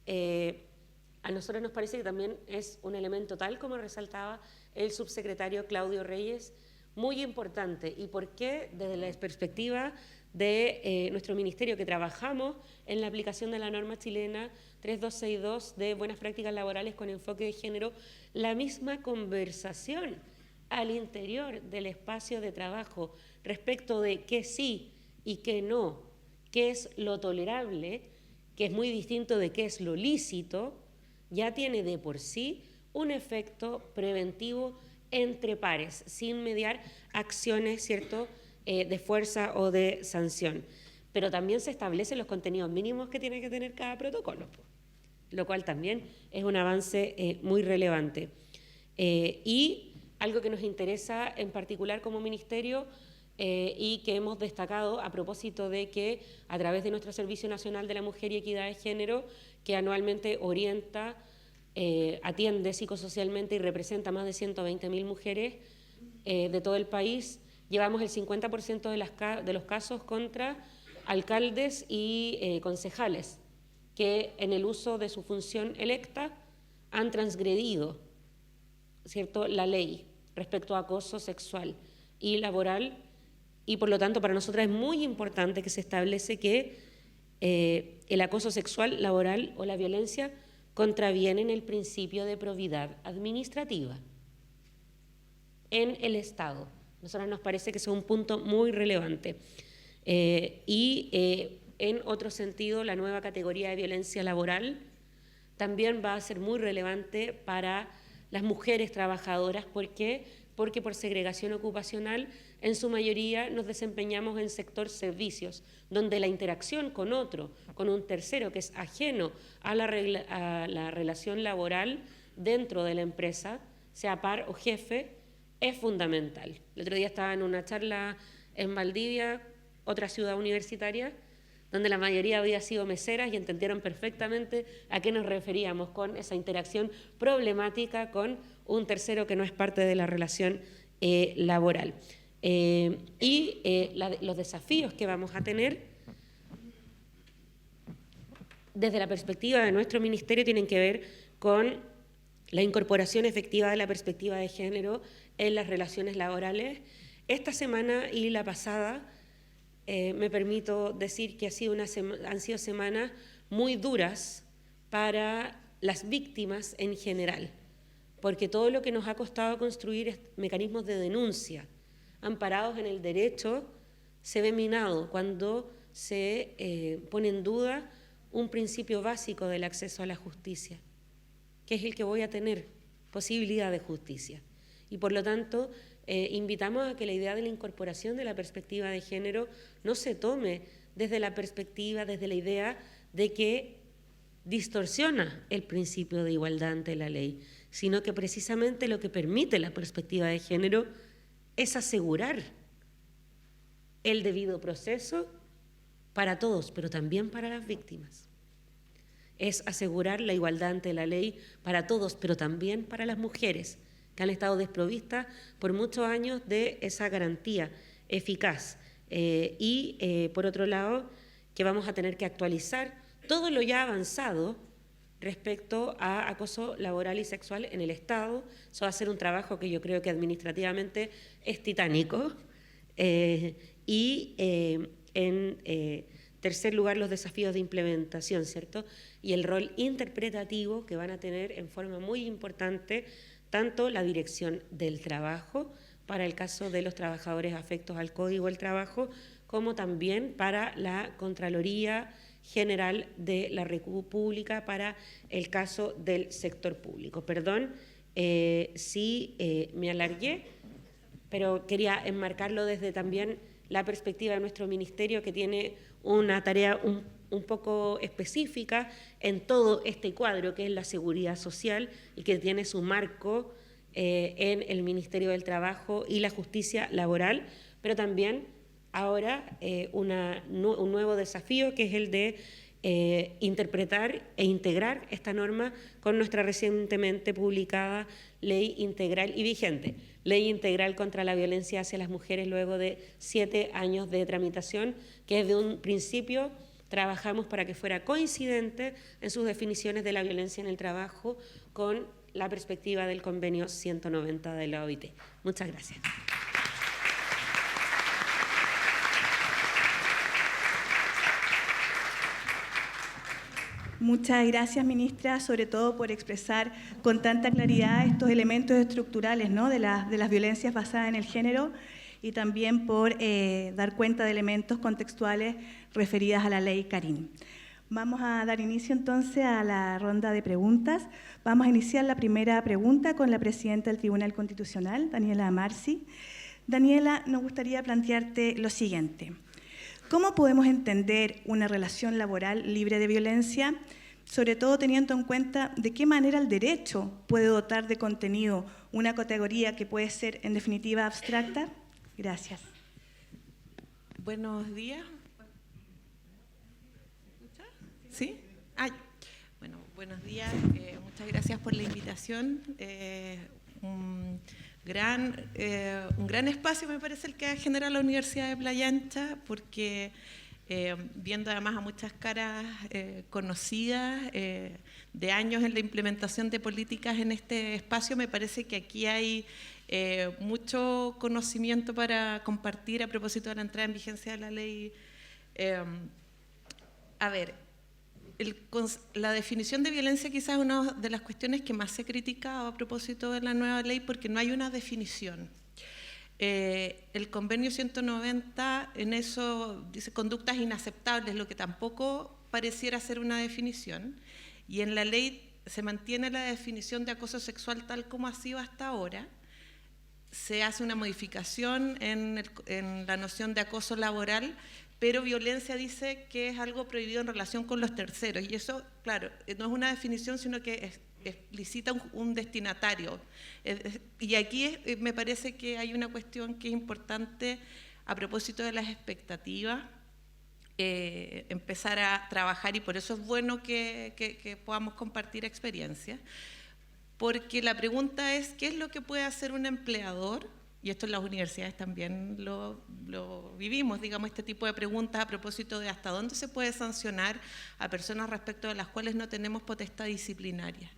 a nosotros nos parece que también es un elemento, tal como resaltaba el subsecretario Claudio Reyes, muy importante. ¿Y por qué? Desde la perspectiva de nuestro ministerio, que trabajamos en la aplicación de la norma chilena 3262 de buenas prácticas laborales con enfoque de género, la misma conversación al interior del espacio de trabajo respecto de qué sí y qué no, qué es lo tolerable, que es muy distinto de qué es lo lícito, ya tiene de por sí un efecto preventivo entre pares, sin mediar acciones, ¿cierto?, de fuerza o de sanción. Pero también se establecen los contenidos mínimos que tiene que tener cada protocolo, lo cual también es un avance muy relevante. Y algo que nos interesa en particular como ministerio y que hemos destacado a propósito de que a través de nuestro Servicio Nacional de la Mujer y Equidad de Género, que anualmente orienta, atiende psicosocialmente y representa a más de 120.000 mujeres de todo el país, llevamos el 50% de los casos contra alcaldes y concejales que en el uso de su función electa han transgredido, ¿cierto?, la ley respecto a acoso sexual y laboral, y por lo tanto para nosotras es muy importante que se establece que el acoso sexual, laboral o la violencia contravienen el principio de probidad administrativa en el Estado. A nosotros nos parece que es un punto muy relevante. En otro sentido, la nueva categoría de violencia laboral también va a ser muy relevante para las mujeres trabajadoras. ¿Por qué? Porque por segregación ocupacional, en su mayoría nos desempeñamos en sector servicios, donde la interacción con otro, con un tercero que es ajeno a la relación laboral dentro de la empresa, sea par o jefe, es fundamental. El otro día estaba en una charla en Valdivia, otra ciudad universitaria, donde la mayoría había sido meseras y entendieron perfectamente a qué nos referíamos con esa interacción problemática con un tercero que no es parte de la relación laboral. Los desafíos que vamos a tener desde la perspectiva de nuestro ministerio tienen que ver con la incorporación efectiva de la perspectiva de género en las relaciones laborales, Esta semana y la pasada me permito decir que han sido semanas muy duras para las víctimas en general, porque todo lo que nos ha costado construir mecanismos de denuncia amparados en el derecho se ve minado cuando se pone en duda un principio básico del acceso a la justicia, que es el que voy a tener posibilidad de justicia. Y por lo tanto, invitamos a que la idea de la incorporación de la perspectiva de género no se tome desde la perspectiva, desde la idea de que distorsiona el principio de igualdad ante la ley, sino que precisamente lo que permite la perspectiva de género es asegurar el debido proceso para todos, pero también para las víctimas. Es asegurar la igualdad ante la ley para todos, pero también para las mujeres, que han estado desprovistas por muchos años de esa garantía eficaz. Por otro lado, que vamos a tener que actualizar todo lo ya avanzado respecto a acoso laboral y sexual en el Estado. Eso va a ser un trabajo que yo creo que administrativamente es titánico. En tercer lugar, los desafíos de implementación, ¿cierto? Y el rol interpretativo que van a tener en forma muy importante tanto la Dirección del Trabajo, para el caso de los trabajadores afectos al Código del Trabajo, como también para la Contraloría General de la República para el caso del sector público. Perdón si me alargué, pero quería enmarcarlo desde también la perspectiva de nuestro ministerio, que tiene una tarea un poco específica en todo este cuadro que es la seguridad social y que tiene su marco en el Ministerio del Trabajo y la Justicia Laboral, pero también ahora un nuevo desafío que es el de interpretar e integrar esta norma con nuestra recientemente publicada Ley Integral y vigente, Ley Integral contra la Violencia hacia las Mujeres, luego de 7 años de tramitación, que desde un principio trabajamos para que fuera coincidente en sus definiciones de la violencia en el trabajo con la perspectiva del convenio 190 de la OIT. Muchas gracias. Muchas gracias, ministra, sobre todo por expresar con tanta claridad estos elementos estructurales, ¿no?, de las violencias basadas en el género, y también por dar cuenta de elementos contextuales referidas a la ley Carín. Vamos a dar inicio entonces a la ronda de preguntas. Vamos a iniciar la primera pregunta con la presidenta del Tribunal Constitucional, Daniela Marci. Daniela, nos gustaría plantearte lo siguiente. ¿Cómo podemos entender una relación laboral libre de violencia, sobre todo teniendo en cuenta de qué manera el derecho puede dotar de contenido una categoría que puede ser, en definitiva, abstracta? Gracias. Buenos días. ¿Sí? Bueno, buenos días. Muchas gracias por la invitación. Un gran espacio me parece el que ha generado la Universidad de Playa Ancha, porque viendo además a muchas caras conocidas de años en la implementación de políticas en este espacio, me parece que aquí hay mucho conocimiento para compartir a propósito de la entrada en vigencia de la ley. La definición de violencia quizás es una de las cuestiones que más se ha criticado a propósito de la nueva ley, porque no hay una definición. El convenio 190 en eso dice conductas inaceptables, lo que tampoco pareciera ser una definición, y en la ley se mantiene la definición de acoso sexual tal como ha sido hasta ahora. Se hace una modificación en la noción de acoso laboral, pero violencia dice que es algo prohibido en relación con los terceros, y eso, claro, no es una definición, sino que explicita un destinatario. Y aquí me parece que hay una cuestión que es importante a propósito de las expectativas, empezar a trabajar, y por eso es bueno que podamos compartir experiencias, porque la pregunta es, ¿qué es lo que puede hacer un empleador? Y esto en las universidades también lo vivimos, digamos, este tipo de preguntas a propósito de hasta dónde se puede sancionar a personas respecto de las cuales no tenemos potestad disciplinaria.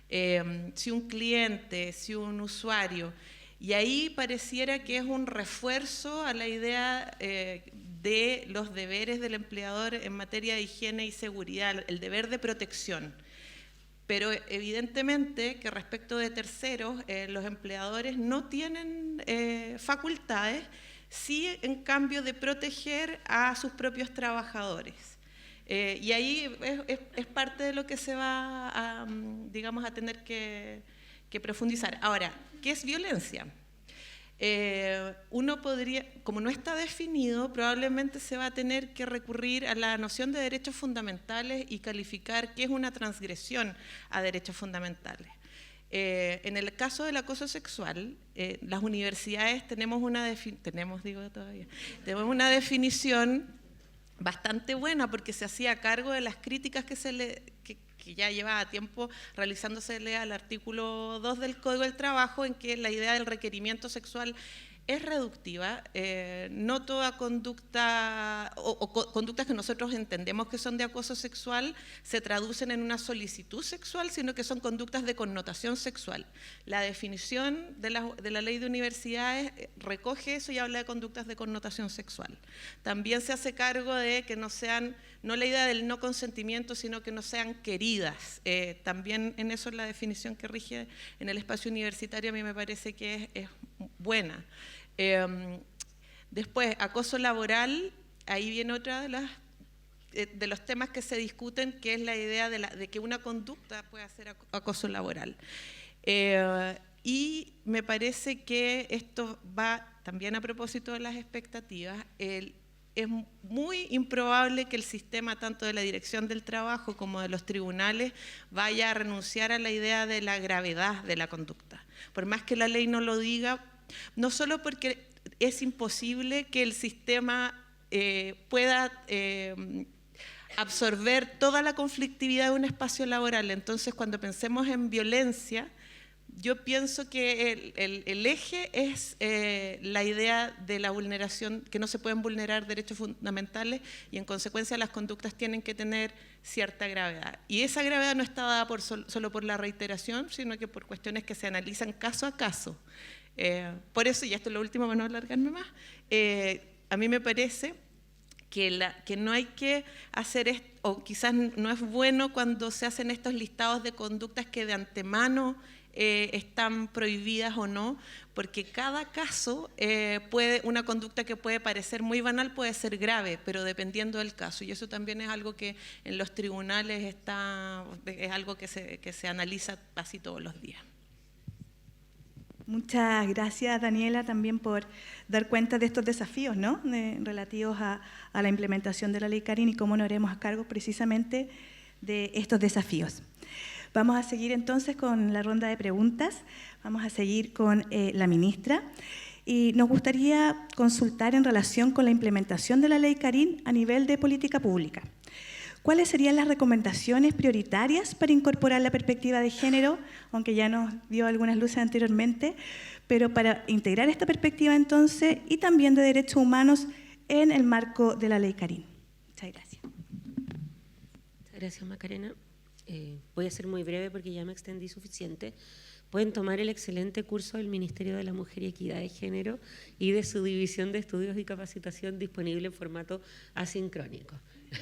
Si un cliente, si un usuario Y ahí pareciera que es un refuerzo a la idea de los deberes del empleador en materia de higiene y seguridad, el deber de protección. Pero evidentemente que respecto de terceros, los empleadores no tienen facultades, sí en cambio de proteger a sus propios trabajadores. Y ahí es parte de lo que se va a, digamos, a tener que profundizar. Ahora, ¿qué es violencia? Uno podría, como no está definido, probablemente se va a tener que recurrir a la noción de derechos fundamentales y calificar qué es una transgresión a derechos fundamentales. En el caso del acoso sexual, las universidades tenemos una definición bastante buena, porque se hacía cargo de las críticas que ya llevaba tiempo realizándosele al artículo 2 del Código del Trabajo, en que la idea del requerimiento sexual es reductiva. No toda conducta o conductas que nosotros entendemos que son de acoso sexual se traducen en una solicitud sexual, sino que son conductas de connotación sexual. La definición de la ley de universidades recoge eso y habla de conductas de connotación sexual. También se hace cargo de que no sean, no la idea del no consentimiento, sino que no sean queridas. También en eso la definición que rige en el espacio universitario a mí me parece que es buena. Después, acoso laboral, ahí viene otra de los temas que se discuten, que es la idea de que una conducta pueda ser acoso laboral. Y me parece que esto va también a propósito de las expectativas. Es muy improbable que el sistema, tanto de la Dirección del Trabajo como de los tribunales, vaya a renunciar a la idea de la gravedad de la conducta. Por más que la ley no lo diga, no solo porque es imposible que el sistema pueda absorber toda la conflictividad de un espacio laboral. Entonces, cuando pensemos en violencia, yo pienso que el eje es la idea de la vulneración, que no se pueden vulnerar derechos fundamentales y en consecuencia las conductas tienen que tener cierta gravedad. Y esa gravedad no está dada solo por la reiteración, sino que por cuestiones que se analizan caso a caso. Por eso, y esto es lo último para no alargarme más, a mí me parece que no hay que hacer esto, o quizás no es bueno cuando se hacen estos listados de conductas que de antemano están prohibidas o no, porque cada caso una conducta que puede parecer muy banal puede ser grave, pero dependiendo del caso. Y eso también es algo que en los tribunales es algo que se analiza casi todos los días. Muchas gracias, Daniela, también por dar cuenta de estos desafíos, ¿no? Relativos a la implementación de la Ley Carin y cómo nos haremos a cargo precisamente de estos desafíos. Vamos a seguir entonces con la ronda de preguntas. Vamos a seguir con la ministra. Y nos gustaría consultar en relación con la implementación de la Ley Carin a nivel de política pública. ¿Cuáles serían las recomendaciones prioritarias para incorporar la perspectiva de género, aunque ya nos dio algunas luces anteriormente, pero para integrar esta perspectiva entonces y también de derechos humanos en el marco de la Ley Carin? Muchas gracias. Muchas gracias, Macarena. Voy a ser muy breve porque ya me extendí suficiente. Pueden tomar el excelente curso del Ministerio de la Mujer y Equidad de Género y de su División de Estudios y Capacitación disponible en formato asincrónico.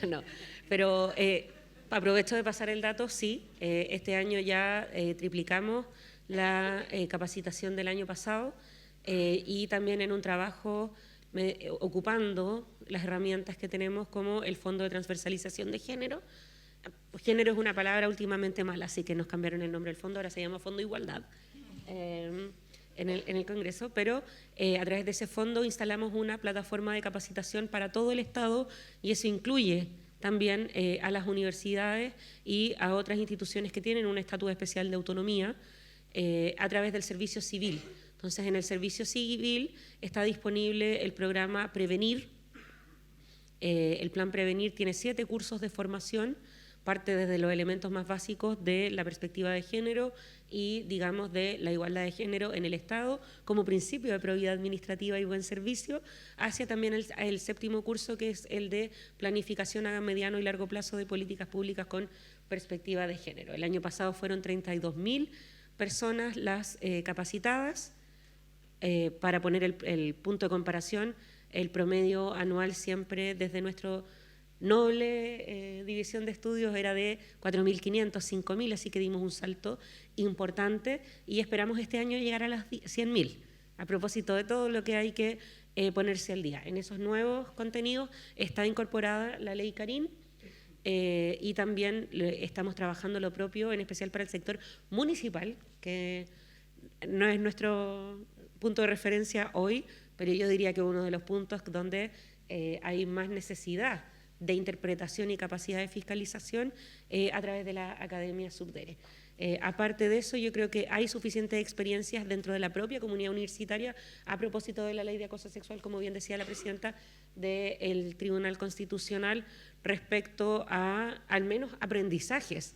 No, pero aprovecho de pasar el dato, sí, este año ya triplicamos la capacitación del año pasado y también en un trabajo ocupando las herramientas que tenemos como el Fondo de Transversalización de Género. Género es una palabra últimamente mala, así que nos cambiaron el nombre del fondo, ahora se llama Fondo Igualdad en el Congreso, pero a través de ese fondo instalamos una plataforma de capacitación para todo el Estado y eso incluye también a las universidades y a otras instituciones que tienen un estatus especial de autonomía a través del servicio civil. Entonces, en el servicio civil está disponible el programa Prevenir. El plan Prevenir tiene 7 cursos de formación, parte desde los elementos más básicos de la perspectiva de género y, digamos, de la igualdad de género en el Estado como principio de probidad administrativa y buen servicio, hacia también el 7º curso, que es el de planificación a mediano y largo plazo de políticas públicas con perspectiva de género. El año pasado fueron 32.000 personas las capacitadas Para poner el punto de comparación, el promedio anual siempre desde nuestro noble división de estudios era de 4.500, 5.000, así que dimos un salto importante y esperamos este año llegar a las 100.000, a propósito de todo lo que hay que ponerse al día. En esos nuevos contenidos está incorporada la ley Karin y también estamos trabajando lo propio, en especial para el sector municipal, que no es nuestro punto de referencia hoy, pero yo diría que uno de los puntos donde hay más necesidad de interpretación y capacidad de fiscalización a través de la Academia Subdere. Aparte de eso, yo creo que hay suficientes experiencias dentro de la propia comunidad universitaria a propósito de la ley de acoso sexual, como bien decía la presidenta del Tribunal Constitucional, respecto a al menos aprendizajes,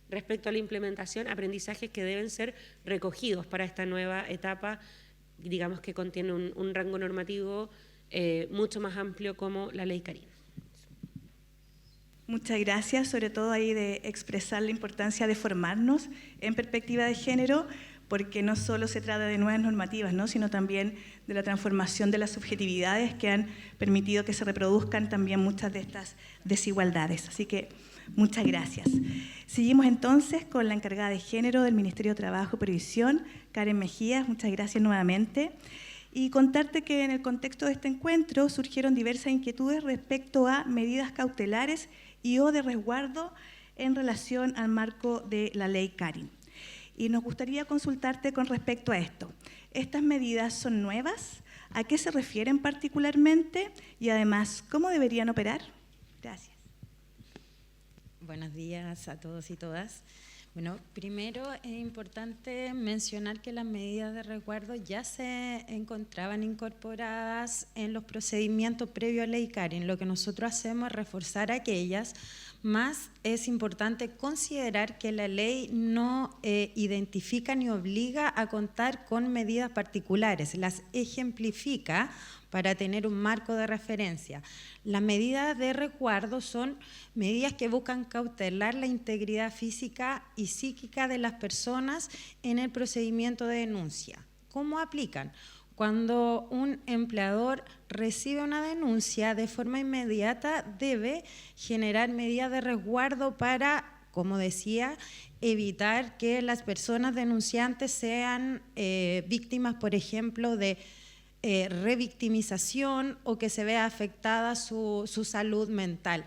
respecto a la implementación, aprendizajes que deben ser recogidos para esta nueva etapa, digamos que contiene un rango normativo mucho más amplio como la ley Karin. Muchas gracias, sobre todo ahí de expresar la importancia de formarnos en perspectiva de género, porque no solo se trata de nuevas normativas, ¿no?, sino también de la transformación de las subjetividades que han permitido que se reproduzcan también muchas de estas desigualdades. Así que muchas gracias. Seguimos entonces con la encargada de género del Ministerio de Trabajo y Previsión, Karen Mejías. Muchas gracias nuevamente. Y contarte que en el contexto de este encuentro surgieron diversas inquietudes respecto a medidas cautelares y o de resguardo en relación al marco de la ley Karin. Y nos gustaría consultarte con respecto a esto. ¿Estas medidas son nuevas? ¿A qué se refieren particularmente? Y además, ¿cómo deberían operar? Gracias. Buenos días a todos y todas. Bueno, primero es importante mencionar que las medidas de resguardo ya se encontraban incorporadas en los procedimientos previos a la ley Karin. Lo que nosotros hacemos es reforzar aquellas, más es importante considerar que la ley no identifica ni obliga a contar con medidas particulares, las ejemplifica para tener un marco de referencia. Las medidas de resguardo son medidas que buscan cautelar la integridad física y psíquica de las personas en el procedimiento de denuncia. ¿Cómo aplican? Cuando un empleador recibe una denuncia, de forma inmediata debe generar medidas de resguardo para, como decía, evitar que las personas denunciantes sean víctimas, por ejemplo, de revictimización o que se vea afectada su salud mental.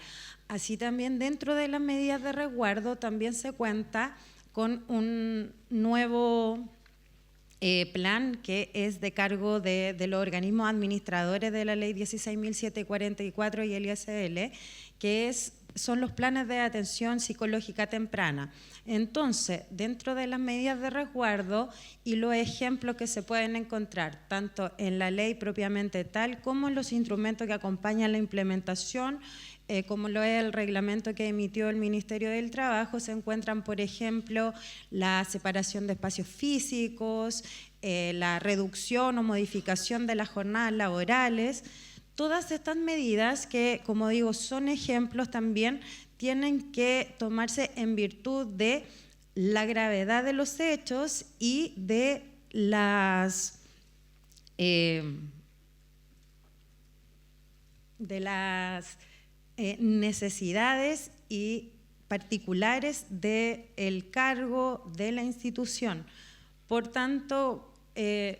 Así también dentro de las medidas de resguardo también se cuenta con un nuevo plan que es de cargo de los organismos administradores de la ley 16.744 y el ISL, que son los planes de atención psicológica temprana. Entonces, dentro de las medidas de resguardo y los ejemplos que se pueden encontrar, tanto en la ley propiamente tal como en los instrumentos que acompañan la implementación, como lo es el reglamento que emitió el Ministerio del Trabajo, se encuentran, por ejemplo, la separación de espacios físicos, la reducción o modificación de las jornadas laborales. Todas estas medidas que, como digo, son ejemplos también, tienen que tomarse en virtud de la gravedad de los hechos y de las necesidades y particulares del cargo de la institución. Por tanto,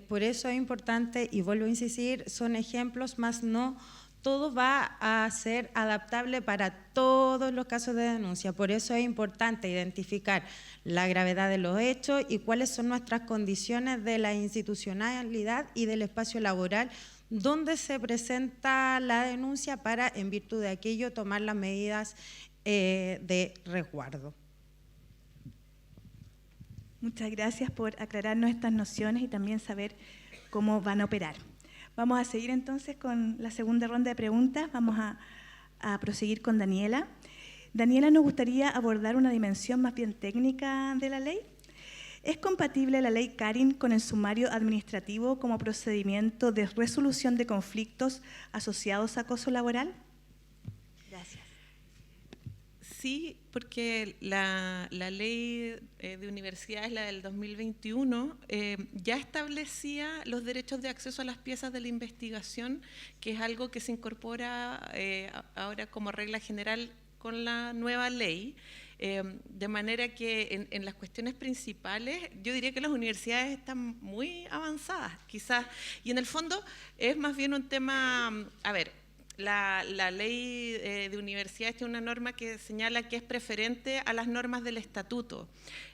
por eso es importante, y vuelvo a insistir, son ejemplos, más no todo va a ser adaptable para todos los casos de denuncia. Por eso es importante identificar la gravedad de los hechos y cuáles son nuestras condiciones de la institucionalidad y del espacio laboral donde se presenta la denuncia para, en virtud de aquello, tomar las medidas de resguardo. Muchas gracias por aclararnos estas nociones y también saber cómo van a operar. Vamos a seguir entonces con la segunda ronda de preguntas. Vamos a proseguir con Daniela. Daniela, nos gustaría abordar una dimensión más bien técnica de la ley. ¿Es compatible la ley Karin con el sumario administrativo como procedimiento de resolución de conflictos asociados a acoso laboral? Gracias. sí, porque la ley de universidades, la del 2021, ya establecía los derechos de acceso a las piezas de la investigación, que es algo que se incorpora ahora como regla general con la nueva ley. De manera que en las cuestiones principales, yo diría que las universidades están muy avanzadas, quizás, y en el fondo es más bien un tema, a ver, la ley de universidades tiene una norma que señala que es preferente a las normas del estatuto,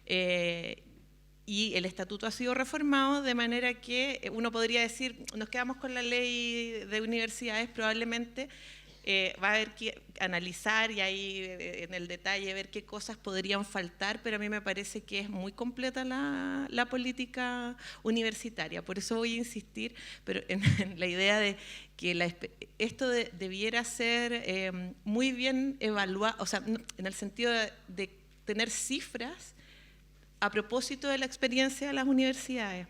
y el estatuto ha sido reformado de manera que uno podría decir, nos quedamos con la ley de universidades, probablemente va a haber que analizar y ahí en el detalle ver qué cosas podrían faltar, pero a mí me parece que es muy completa la política universitaria. Por eso voy a insistir pero en la idea de que esto debiera ser muy bien evaluado, o sea, en el sentido de tener cifras a propósito de la experiencia de las universidades.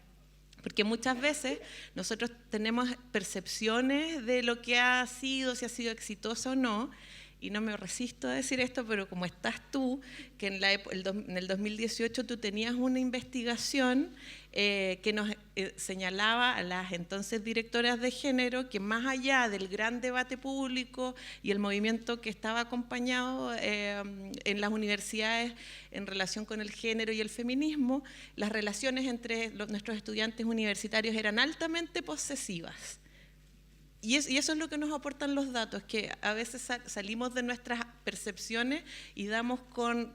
Porque muchas veces nosotros tenemos percepciones de lo que ha sido, si ha sido exitoso o no, y no me resisto a decir esto, pero como estás tú, que en el 2018 tú tenías una investigación que nos señalaba a las entonces directoras de género que más allá del gran debate público y el movimiento que estaba acompañado en las universidades en relación con el género y el feminismo, las relaciones entre nuestros estudiantes universitarios eran altamente posesivas. Y eso es lo que nos aportan los datos, que a veces salimos de nuestras percepciones y damos con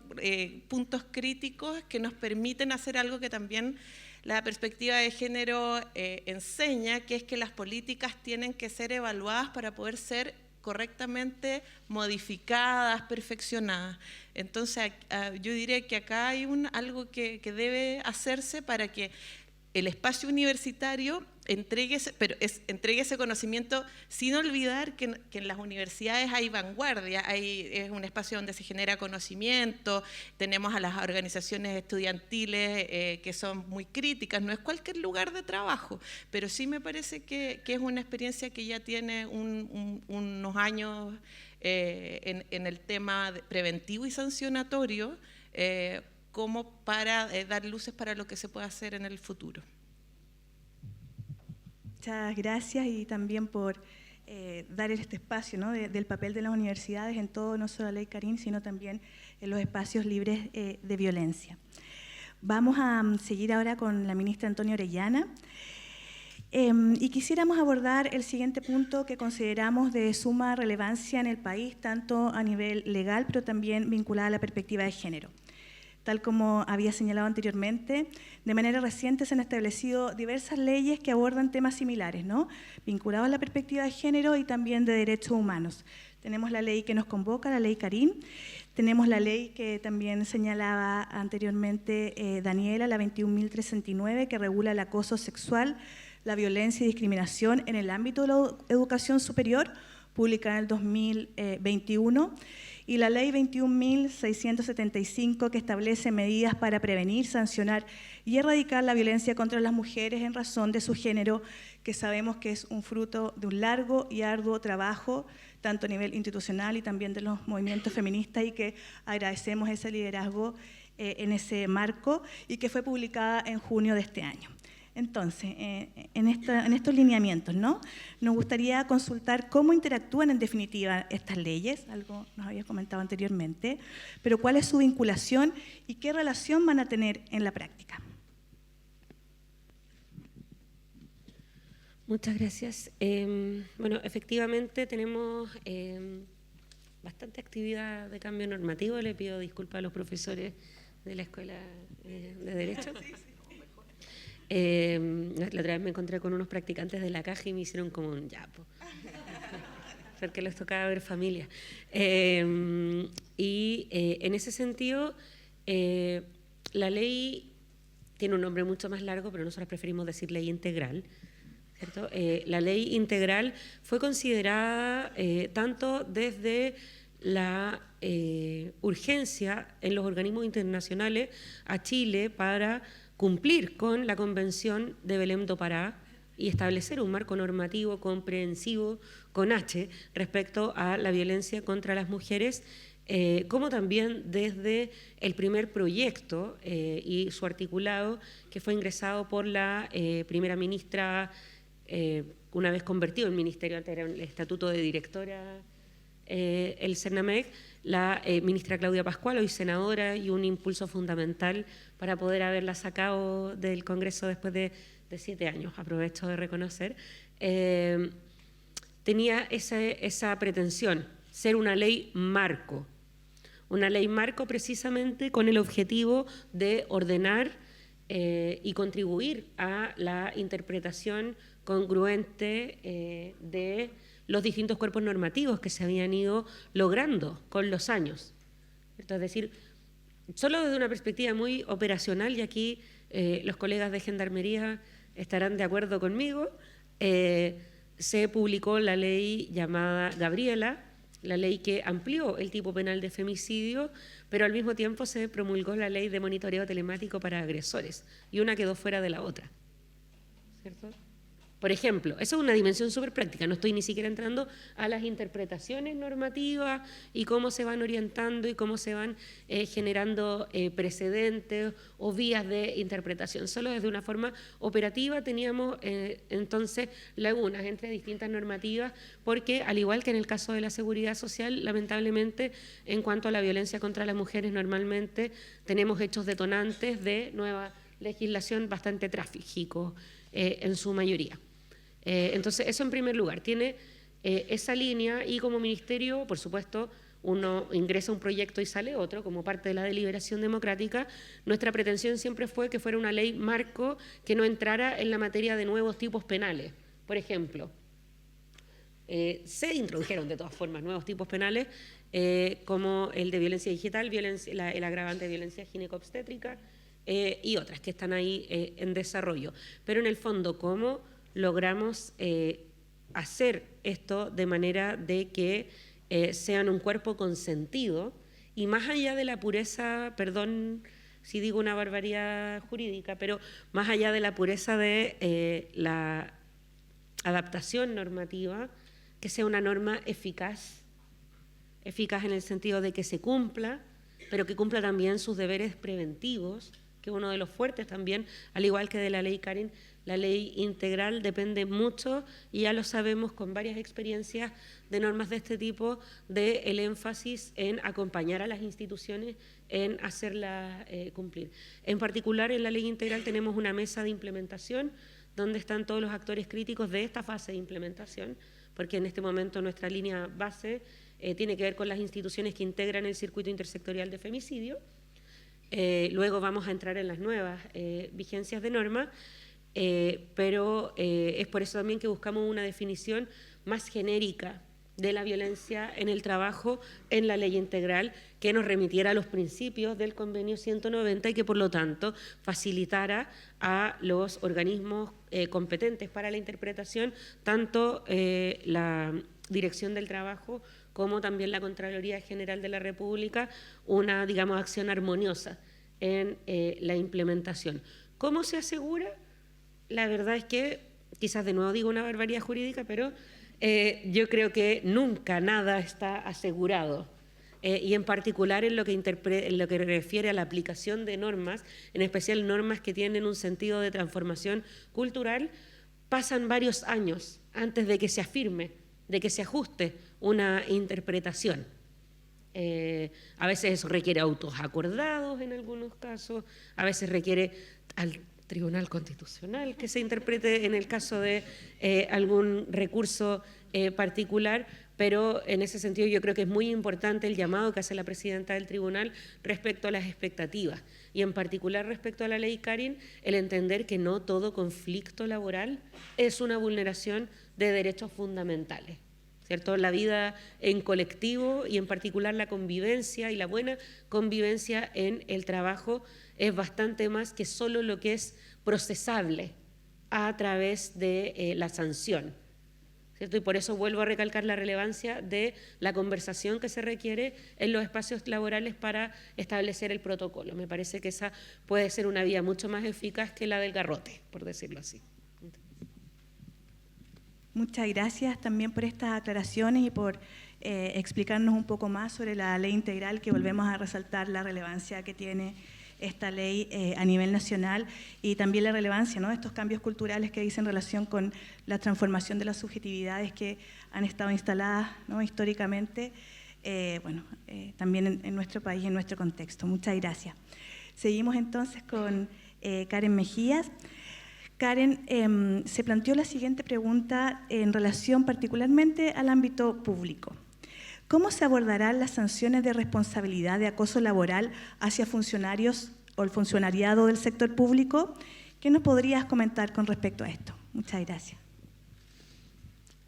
puntos críticos que nos permiten hacer algo que también la perspectiva de género enseña, que es que las políticas tienen que ser evaluadas para poder ser correctamente modificadas, perfeccionadas. Entonces, yo diría que acá hay algo que debe hacerse para que el espacio universitario entregue ese conocimiento sin olvidar que en las universidades hay vanguardia, es un espacio donde se genera conocimiento, tenemos a las organizaciones estudiantiles que son muy críticas, no es cualquier lugar de trabajo, pero sí me parece que es una experiencia que ya tiene unos años en el tema preventivo y sancionatorio, como para dar luces para lo que se puede hacer en el futuro. Muchas gracias y también por dar este espacio, ¿no? del papel de las universidades en todo, no solo la ley Karin, sino también en los espacios libres de violencia. Vamos a seguir ahora con la ministra Antonia Orellana y quisiéramos abordar el siguiente punto que consideramos de suma relevancia en el país, tanto a nivel legal, pero también vinculada a la perspectiva de género. Tal como había señalado anteriormente, de manera reciente se han establecido diversas leyes que abordan temas similares, ¿no? Vinculados a la perspectiva de género y también de derechos humanos. Tenemos la ley que nos convoca, la ley Karin, tenemos la ley que también señalaba anteriormente Daniela, la 21.369, que regula el acoso sexual, la violencia y discriminación en el ámbito de la educación superior, publicada en el 2021, y la ley 21.675 que establece medidas para prevenir, sancionar y erradicar la violencia contra las mujeres en razón de su género, que sabemos que es un fruto de un largo y arduo trabajo, tanto a nivel institucional y también de los movimientos feministas, y que agradecemos ese liderazgo en ese marco y que fue publicada en junio de este año. Entonces, en estos lineamientos, ¿no? Nos gustaría consultar cómo interactúan en definitiva estas leyes, algo nos habías comentado anteriormente, pero cuál es su vinculación y qué relación van a tener en la práctica. Muchas gracias. Bueno, efectivamente tenemos bastante actividad de cambio normativo. Le pido disculpas a los profesores de la Escuela de Derecho. La otra vez me encontré con unos practicantes de la caja y me hicieron como un yapo, porque les tocaba ver familia. Y en ese sentido, la ley tiene un nombre mucho más largo, pero nosotros preferimos decir ley integral, ¿cierto? La ley integral fue considerada tanto desde la urgencia en los organismos internacionales a Chile para cumplir con la Convención de Belém do Pará y establecer un marco normativo comprensivo con H respecto a la violencia contra las mujeres como también desde el primer proyecto y su articulado que fue ingresado por la primera ministra, una vez convertido en ministerio, antes era el estatuto de directora, el CERNAMEC, la ministra Claudia Pascual, hoy senadora, y un impulso fundamental para poder haberla sacado del Congreso después de 7 años, aprovecho de reconocer, tenía esa pretensión, ser una ley marco precisamente con el objetivo de ordenar y contribuir a la interpretación congruente de los distintos cuerpos normativos que se habían ido logrando con los años. Es decir, solo desde una perspectiva muy operacional, y aquí los colegas de Gendarmería estarán de acuerdo conmigo, se publicó la ley llamada Gabriela, la ley que amplió el tipo penal de femicidio, pero al mismo tiempo se promulgó la ley de monitoreo telemático para agresores, y una quedó fuera de la otra, ¿cierto? Por ejemplo, eso es una dimensión súper práctica, no estoy ni siquiera entrando a las interpretaciones normativas y cómo se van orientando y cómo se van generando precedentes o vías de interpretación. Solo desde una forma operativa teníamos entonces lagunas entre distintas normativas, porque al igual que en el caso de la seguridad social, lamentablemente en cuanto a la violencia contra las mujeres normalmente tenemos hechos detonantes de nueva legislación bastante trágico en su mayoría. Entonces, eso en primer lugar, tiene esa línea, y como ministerio, por supuesto, uno ingresa un proyecto y sale otro, como parte de la deliberación democrática. Nuestra pretensión siempre fue que fuera una ley marco que no entrara en la materia de nuevos tipos penales. Por ejemplo, se introdujeron de todas formas nuevos tipos penales, como el de violencia digital, el agravante de violencia gineco-obstétrica, y otras que están ahí en desarrollo. Pero en el fondo, ¿cómo logramos hacer esto de manera de que sean un cuerpo consentido, y más allá de la pureza, perdón si digo una barbaridad jurídica, pero más allá de la pureza de la adaptación normativa, que sea una norma eficaz en el sentido de que se cumpla, pero que cumpla también sus deberes preventivos, que uno de los fuertes también, al igual que de la ley Karin, la ley integral depende mucho, y ya lo sabemos con varias experiencias de normas de este tipo, del énfasis en acompañar a las instituciones en hacerla cumplir. En particular, en la ley integral tenemos una mesa de implementación donde están todos los actores críticos de esta fase de implementación, porque en este momento nuestra línea base tiene que ver con las instituciones que integran el circuito intersectorial de femicidio. Luego vamos a entrar en las nuevas vigencias de norma, pero es por eso también que buscamos una definición más genérica de la violencia en el trabajo en la ley integral, que nos remitiera a los principios del convenio 190 y que por lo tanto facilitara a los organismos competentes para la interpretación, tanto la Dirección del Trabajo como también la Contraloría General de la República, una, digamos, acción armoniosa en la implementación. ¿Cómo se asegura? La verdad es que, quizás de nuevo digo una barbaridad jurídica, pero yo creo que nunca nada está asegurado. Y en particular en lo que refiere a la aplicación de normas, en especial normas que tienen un sentido de transformación cultural, pasan varios años antes de que se afirme, de que se ajuste una interpretación. A veces eso requiere autos acordados en algunos casos, a veces requiere al Tribunal Constitucional que se interprete en el caso de algún recurso particular, pero en ese sentido yo creo que es muy importante el llamado que hace la presidenta del tribunal respecto a las expectativas, y en particular respecto a la ley Karin, el entender que no todo conflicto laboral es una vulneración de derechos fundamentales, ¿cierto? La vida en colectivo y en particular la convivencia y la buena convivencia en el trabajo es bastante más que solo lo que es procesable a través de la sanción, ¿cierto? Y por eso vuelvo a recalcar la relevancia de la conversación que se requiere en los espacios laborales para establecer el protocolo. Me parece que esa puede ser una vía mucho más eficaz que la del garrote, por decirlo así. Muchas gracias también por estas aclaraciones y por explicarnos un poco más sobre la ley integral, que volvemos a resaltar la relevancia que tiene esta ley a nivel nacional y también la relevancia, ¿no?, de estos cambios culturales que dicen relación con la transformación de las subjetividades que han estado instaladas, ¿no?, históricamente, también en nuestro país, en nuestro contexto. Muchas gracias. Seguimos entonces con Karen Mejías. Karen, se planteó la siguiente pregunta en relación particularmente al ámbito público. ¿Cómo se abordarán las sanciones de responsabilidad de acoso laboral hacia funcionarios o el funcionariado del sector público? ¿Qué nos podrías comentar con respecto a esto? Muchas gracias.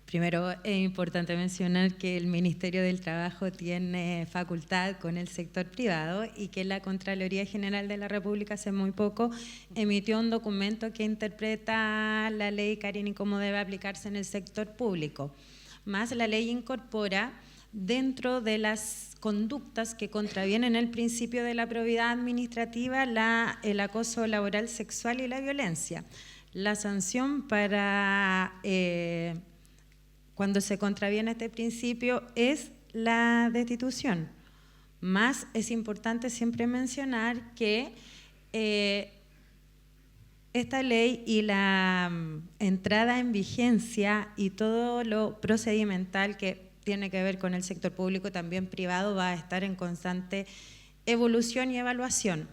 Primero, es importante mencionar que el Ministerio del Trabajo tiene facultad con el sector privado y que la Contraloría General de la República hace muy poco emitió un documento que interpreta la ley Karen y cómo debe aplicarse en el sector público. Más, la ley incorpora dentro de las conductas que contravienen el principio de la probidad administrativa el acoso laboral sexual y la violencia. La sanción para cuando se contraviene este principio es la destitución. Más, es importante siempre mencionar que esta ley y la entrada en vigencia y todo lo procedimental que tiene que ver con el sector público, también privado, va a estar en constante evolución y evaluación.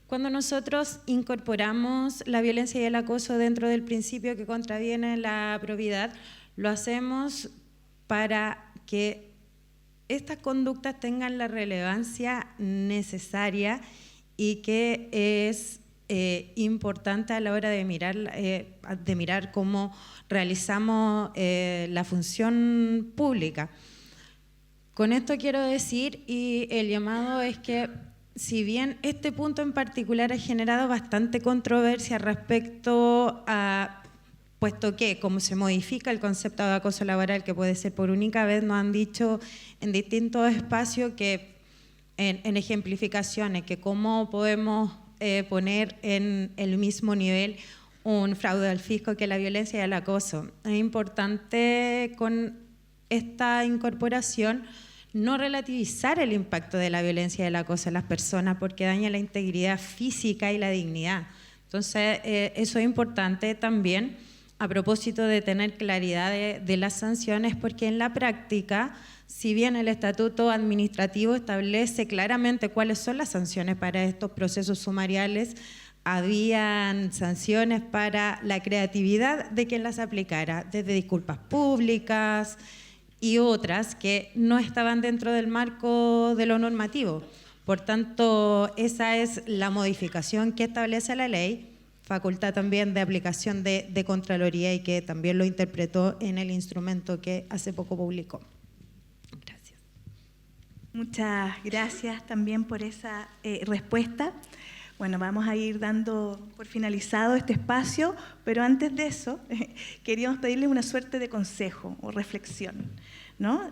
Cuando nosotros incorporamos la violencia y el acoso dentro del principio que contraviene la probidad, lo hacemos para que estas conductas tengan la relevancia necesaria y que es importante a la hora de mirar cómo realizamos la función pública. Con esto quiero decir, y el llamado es que, si bien este punto en particular ha generado bastante controversia respecto a, puesto que como se modifica el concepto de acoso laboral, que puede ser por única vez, nos han dicho en distintos espacios que, en ejemplificaciones, que cómo podemos poner en el mismo nivel un fraude al fisco que la violencia y el acoso. Es importante con esta incorporación no relativizar el impacto de la violencia y el acoso en las personas, porque daña la integridad física y la dignidad. Entonces, eso es importante también a propósito de tener claridad de las sanciones, porque en la práctica, si bien el estatuto administrativo establece claramente cuáles son las sanciones para estos procesos sumariales, habían sanciones para la creatividad de quien las aplicara, desde disculpas públicas y otras que no estaban dentro del marco de lo normativo. Por tanto, esa es la modificación que establece la ley, facultad también de aplicación de Contraloría y que también lo interpretó en el instrumento que hace poco publicó. Gracias. Muchas gracias también por esa respuesta. Bueno, vamos a ir dando por finalizado este espacio, pero antes de eso queríamos pedirles una suerte de consejo o reflexión, ¿no?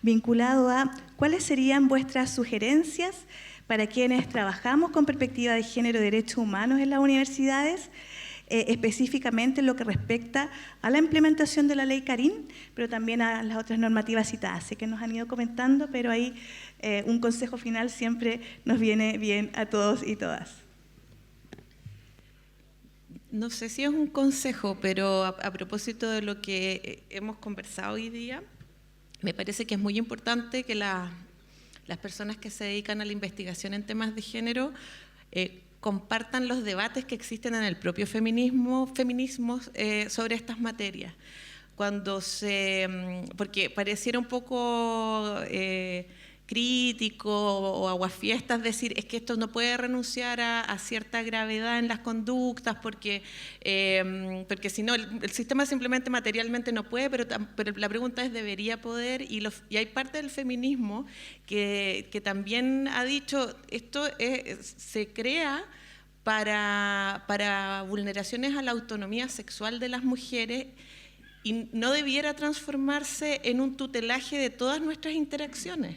Vinculado a cuáles serían vuestras sugerencias para quienes trabajamos con perspectiva de género y derechos humanos en las universidades, específicamente en lo que respecta a la implementación de la ley Karen, pero también a las otras normativas citadas. Sé que nos han ido comentando, pero ahí un consejo final siempre nos viene bien a todos y todas. No sé si es un consejo, pero a propósito de lo que hemos conversado hoy día, me parece que es muy importante que las personas que se dedican a la investigación en temas de género compartan los debates que existen en el propio feminismo sobre estas materias. Porque pareciera un poco crítico o aguafiestas decir es que esto no puede renunciar a cierta gravedad en las conductas porque si no el sistema simplemente materialmente no puede, pero la pregunta es ¿debería poder? Y hay parte del feminismo que también ha dicho esto se crea para vulneraciones a la autonomía sexual de las mujeres y no debiera transformarse en un tutelaje de todas nuestras interacciones.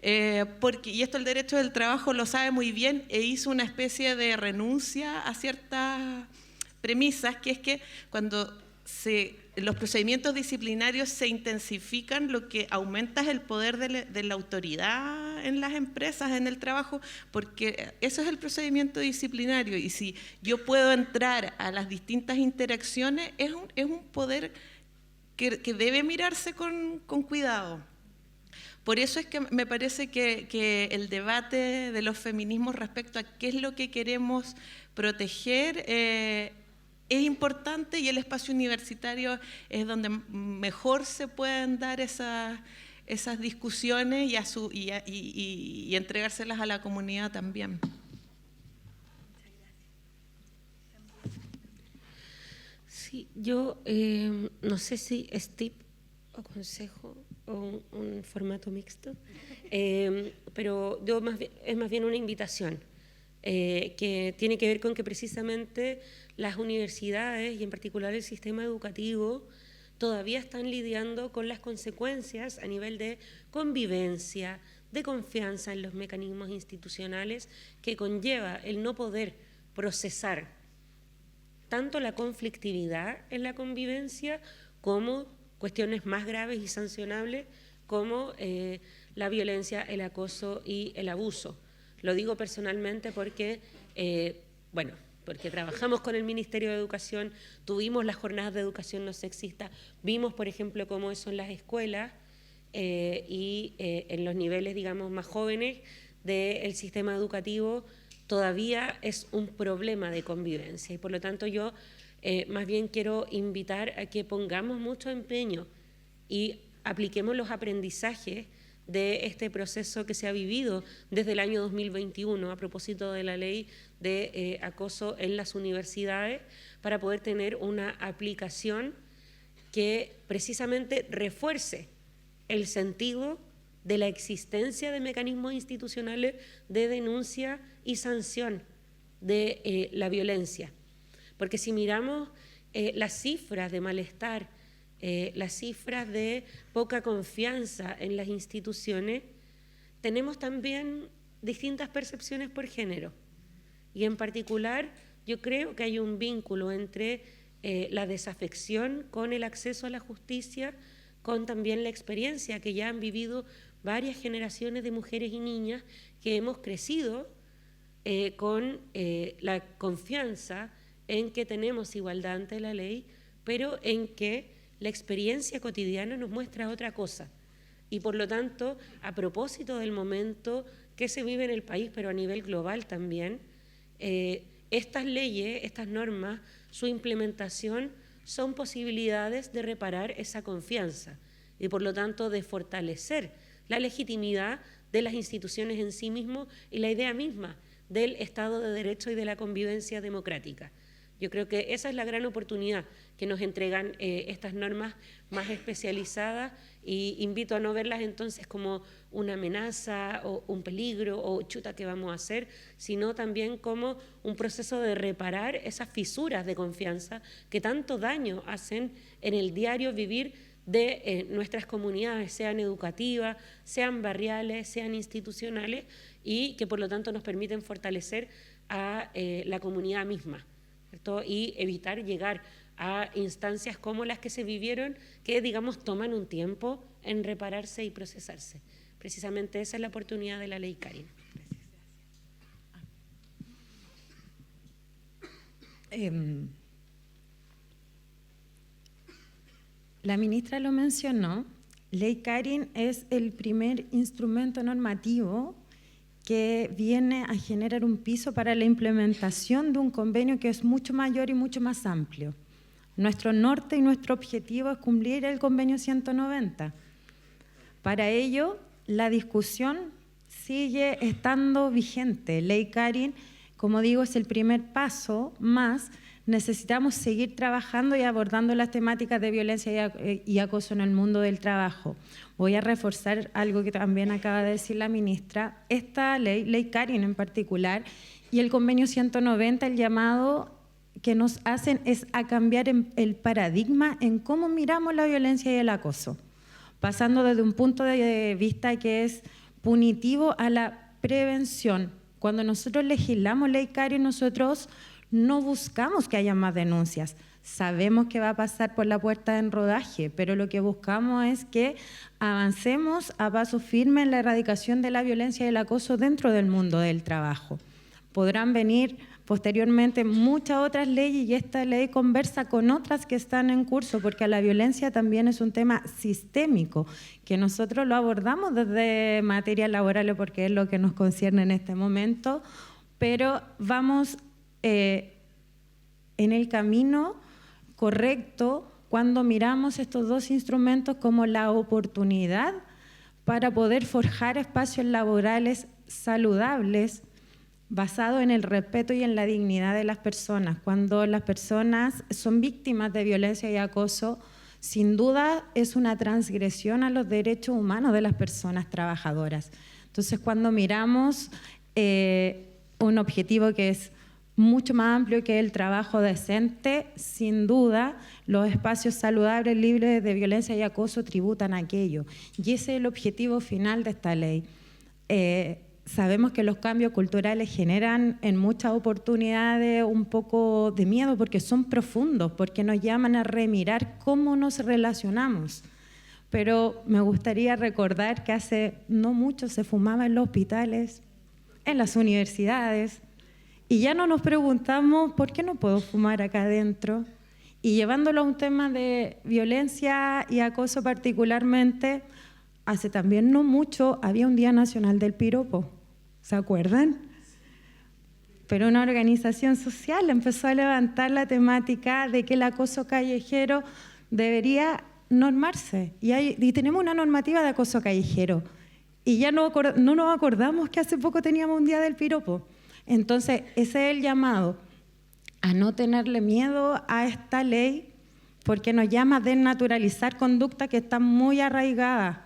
Y esto el derecho del trabajo lo sabe muy bien e hizo una especie de renuncia a ciertas premisas, que es que cuando los procedimientos disciplinarios se intensifican, lo que aumenta es el poder de la autoridad en las empresas, en el trabajo, porque eso es el procedimiento disciplinario, y si yo puedo entrar a las distintas interacciones, es un poder que debe mirarse con cuidado. Por eso es que me parece que el debate de los feminismos respecto a qué es lo que queremos proteger es importante, y el espacio universitario es donde mejor se pueden dar esas discusiones y entregárselas a la comunidad también. Sí, yo no sé si es tip o consejo o un formato mixto, pero yo es más bien una invitación que tiene que ver con que precisamente las universidades y en particular el sistema educativo todavía están lidiando con las consecuencias a nivel de convivencia, de confianza en los mecanismos institucionales que conlleva el no poder procesar tanto la conflictividad en la convivencia como cuestiones más graves y sancionables como la violencia, el acoso y el abuso. Lo digo personalmente porque, porque trabajamos con el Ministerio de Educación, tuvimos las jornadas de educación no sexista, vimos, por ejemplo, cómo eso en las escuelas y en los niveles, digamos, más jóvenes del sistema educativo todavía es un problema de convivencia. Y por lo tanto yo más bien quiero invitar a que pongamos mucho empeño y apliquemos los aprendizajes de este proceso que se ha vivido desde el año 2021 a propósito de la ley de acoso en las universidades, para poder tener una aplicación que precisamente refuerce el sentido de la existencia de mecanismos institucionales de denuncia y sanción de la violencia. Porque si miramos las cifras de malestar, las cifras de poca confianza en las instituciones, tenemos también distintas percepciones por género. Y en particular, yo creo que hay un vínculo entre la desafección con el acceso a la justicia, con también la experiencia que ya han vivido varias generaciones de mujeres y niñas que hemos crecido con la confianza en que tenemos igualdad ante la ley, pero en que la experiencia cotidiana nos muestra otra cosa. Y por lo tanto, a propósito del momento que se vive en el país, pero a nivel global también, estas leyes, estas normas, su implementación son posibilidades de reparar esa confianza y por lo tanto de fortalecer la legitimidad de las instituciones en sí mismo y la idea misma del Estado de Derecho y de la convivencia democrática. Yo creo que esa es la gran oportunidad que nos entregan estas normas más especializadas, y invito a no verlas entonces como una amenaza o un peligro o chuta que vamos a hacer, sino también como un proceso de reparar esas fisuras de confianza que tanto daño hacen en el diario vivir de nuestras comunidades, sean educativas, sean barriales, sean institucionales, y que por lo tanto nos permiten fortalecer a la comunidad misma, ¿cierto? Y evitar llegar a instancias como las que se vivieron, que digamos toman un tiempo en repararse y procesarse. Precisamente esa es la oportunidad de la ley Karin. La ministra lo mencionó, Ley Karin es el primer instrumento normativo que viene a generar un piso para la implementación de un convenio que es mucho mayor y mucho más amplio. Nuestro norte y nuestro objetivo es cumplir el convenio 190. Para ello, la discusión sigue estando vigente. Ley Karin, como digo, es el primer paso más. Necesitamos seguir trabajando y abordando las temáticas de violencia y acoso en el mundo del trabajo. Voy a reforzar algo que también acaba de decir la ministra. Esta ley, Ley Karin en particular, y el convenio 190, el llamado que nos hacen es a cambiar el paradigma en cómo miramos la violencia y el acoso, pasando desde un punto de vista que es punitivo a la prevención. Cuando nosotros legislamos Ley Karin, nosotros no buscamos que haya más denuncias. Sabemos que va a pasar por la puerta en rodaje, pero lo que buscamos es que avancemos a paso firme en la erradicación de la violencia y el acoso dentro del mundo del trabajo. Podrán venir posteriormente muchas otras leyes y esta ley conversa con otras que están en curso, porque la violencia también es un tema sistémico, que nosotros lo abordamos desde materias laborales porque es lo que nos concierne en este momento, pero vamos en el camino correcto cuando miramos estos dos instrumentos como la oportunidad para poder forjar espacios laborales saludables basados en el respeto y en la dignidad de las personas. Cuando las personas son víctimas de violencia y acoso, sin duda es una transgresión a los derechos humanos de las personas trabajadoras. Entonces, cuando miramos un objetivo que es mucho más amplio que el trabajo decente, sin duda los espacios saludables, libres de violencia y acoso tributan a aquello. Y ese es el objetivo final de esta ley. Sabemos que los cambios culturales generan en muchas oportunidades un poco de miedo porque son profundos, porque nos llaman a remirar cómo nos relacionamos. Pero me gustaría recordar que hace no mucho se fumaba en los hospitales, en las universidades, y ya no nos preguntamos ¿por qué no puedo fumar acá adentro? Y llevándolo a un tema de violencia y acoso particularmente, hace también no mucho había un Día Nacional del Piropo, ¿se acuerdan? Pero una organización social empezó a levantar la temática de que el acoso callejero debería normarse. Y tenemos una normativa de acoso callejero. Y ya no nos acordamos que hace poco teníamos un Día del Piropo. Entonces, ese es el llamado a no tenerle miedo a esta ley porque nos llama a desnaturalizar conductas que están muy arraigadas,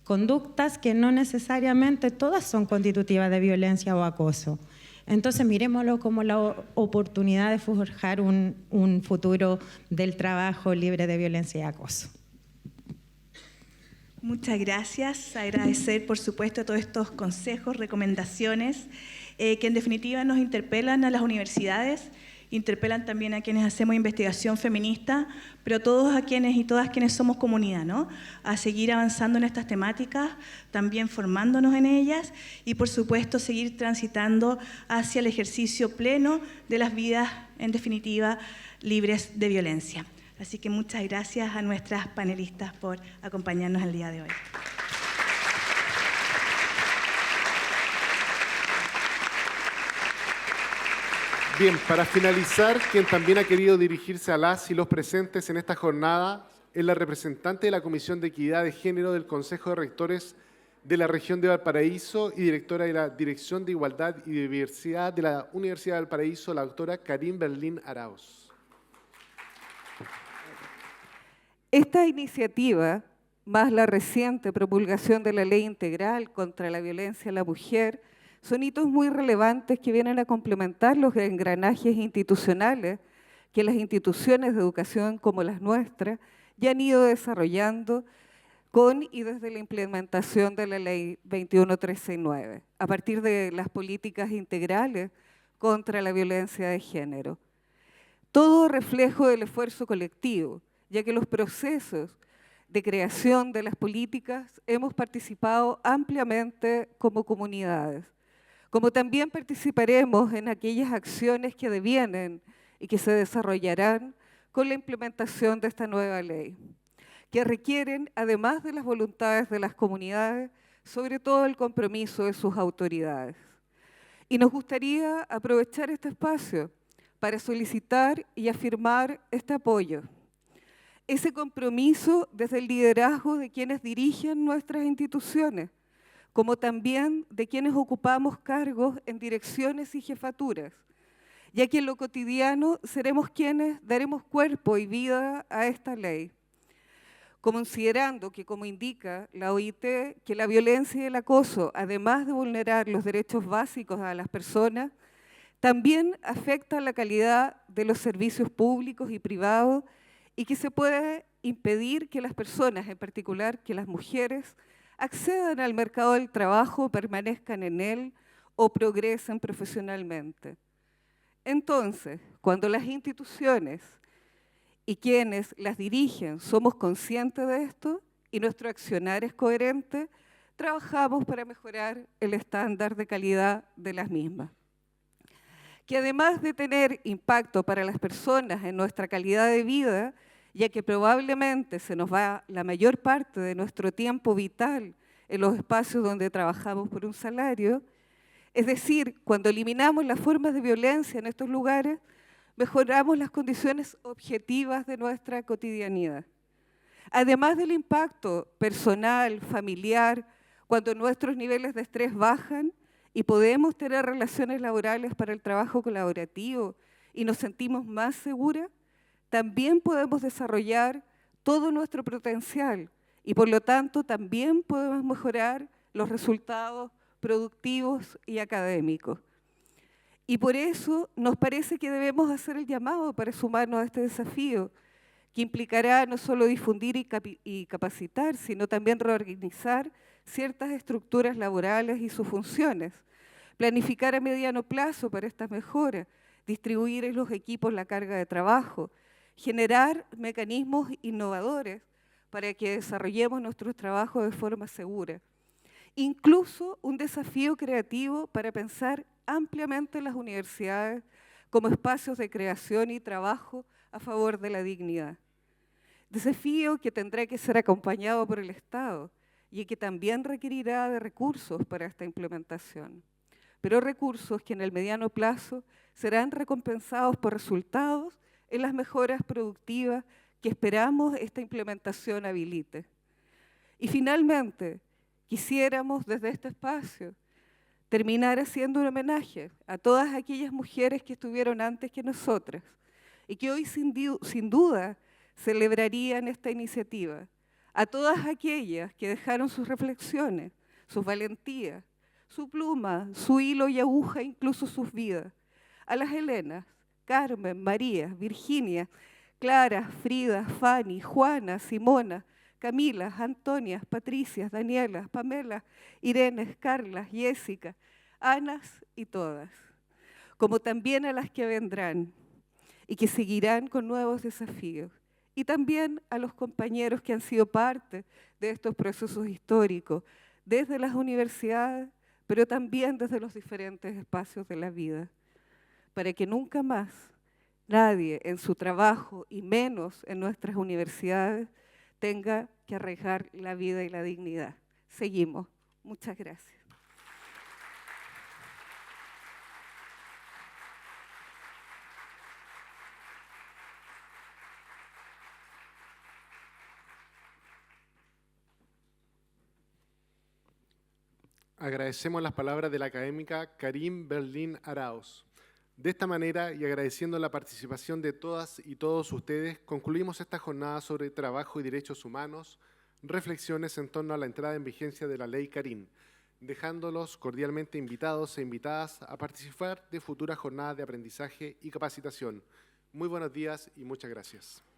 conductas que no necesariamente todas son constitutivas de violencia o acoso. Entonces, miremoslo como la oportunidad de forjar un futuro del trabajo libre de violencia y acoso. Muchas gracias. Agradecer, por supuesto, todos estos consejos, recomendaciones, que en definitiva nos interpelan a las universidades, interpelan también a quienes hacemos investigación feminista, pero todos a quienes y todas quienes somos comunidad, ¿no? A seguir avanzando en estas temáticas, también formándonos en ellas y, por supuesto, seguir transitando hacia el ejercicio pleno de las vidas, en definitiva, libres de violencia. Así que muchas gracias a nuestras panelistas por acompañarnos el día de hoy. Bien, para finalizar, quien también ha querido dirigirse a las y los presentes en esta jornada es la representante de la Comisión de Equidad de Género del Consejo de Rectores de la región de Valparaíso y directora de la Dirección de Igualdad y Diversidad de la Universidad de Valparaíso, la doctora Karin Berlín Arauz. Esta iniciativa, más la reciente promulgación de la Ley Integral contra la Violencia a la Mujer, son hitos muy relevantes que vienen a complementar los engranajes institucionales que las instituciones de educación como las nuestras ya han ido desarrollando con y desde la implementación de la Ley 21369, a partir de las políticas integrales contra la violencia de género. Todo reflejo del esfuerzo colectivo, ya que los procesos de creación de las políticas hemos participado ampliamente como comunidades, como también participaremos en aquellas acciones que devienen y que se desarrollarán con la implementación de esta nueva ley, que requieren, además de las voluntades de las comunidades, sobre todo el compromiso de sus autoridades. Y nos gustaría aprovechar este espacio para solicitar y afirmar este apoyo, ese compromiso desde el liderazgo de quienes dirigen nuestras instituciones, como también de quienes ocupamos cargos en direcciones y jefaturas, ya que en lo cotidiano seremos quienes daremos cuerpo y vida a esta ley, considerando que, como indica la OIT, que la violencia y el acoso, además de vulnerar los derechos básicos a las personas, también afecta la calidad de los servicios públicos y privados y que se puede impedir que las personas, en particular que las mujeres, accedan al mercado del trabajo, permanezcan en él o progresen profesionalmente. Entonces, cuando las instituciones y quienes las dirigen somos conscientes de esto y nuestro accionar es coherente, trabajamos para mejorar el estándar de calidad de las mismas, que además de tener impacto para las personas en nuestra calidad de vida, ya que probablemente se nos va la mayor parte de nuestro tiempo vital en los espacios donde trabajamos por un salario, es decir, cuando eliminamos las formas de violencia en estos lugares, mejoramos las condiciones objetivas de nuestra cotidianidad. Además del impacto personal, familiar, cuando nuestros niveles de estrés bajan y podemos tener relaciones laborales para el trabajo colaborativo y nos sentimos más seguras, también podemos desarrollar todo nuestro potencial y por lo tanto también podemos mejorar los resultados productivos y académicos. Y por eso nos parece que debemos hacer el llamado para sumarnos a este desafío, que implicará no solo difundir y capacitar, sino también reorganizar ciertas estructuras laborales y sus funciones, planificar a mediano plazo para estas mejoras, distribuir en los equipos la carga de trabajo, generar mecanismos innovadores para que desarrollemos nuestros trabajos de forma segura. Incluso un desafío creativo para pensar ampliamente las universidades como espacios de creación y trabajo a favor de la dignidad. Desafío que tendrá que ser acompañado por el Estado y que también requerirá de recursos para esta implementación, pero recursos que en el mediano plazo serán recompensados por resultados en las mejoras productivas que esperamos esta implementación habilite. Y finalmente, quisiéramos desde este espacio terminar haciendo un homenaje a todas aquellas mujeres que estuvieron antes que nosotras y que hoy sin duda celebrarían esta iniciativa, a todas aquellas que dejaron sus reflexiones, sus valentías, su pluma, su hilo y aguja, incluso sus vidas, a las Helenas, Carmen, María, Virginia, Clara, Frida, Fanny, Juana, Simona, Camila, Antonia, Patricia, Daniela, Pamela, Irene, Carla, Jessica, Anas y todas, como también a las que vendrán y que seguirán con nuevos desafíos, y también a los compañeros que han sido parte de estos procesos históricos, desde las universidades, pero también desde los diferentes espacios de la vida, para que nunca más nadie en su trabajo, y menos en nuestras universidades, tenga que arriesgar la vida y la dignidad. Seguimos. Muchas gracias. Agradecemos las palabras de la académica Karim Berlín Arauz. De esta manera, y agradeciendo la participación de todas y todos ustedes, concluimos esta jornada sobre trabajo y derechos humanos, reflexiones en torno a la entrada en vigencia de la Ley Karim, dejándolos cordialmente invitados e invitadas a participar de futuras jornadas de aprendizaje y capacitación. Muy buenos días y muchas gracias.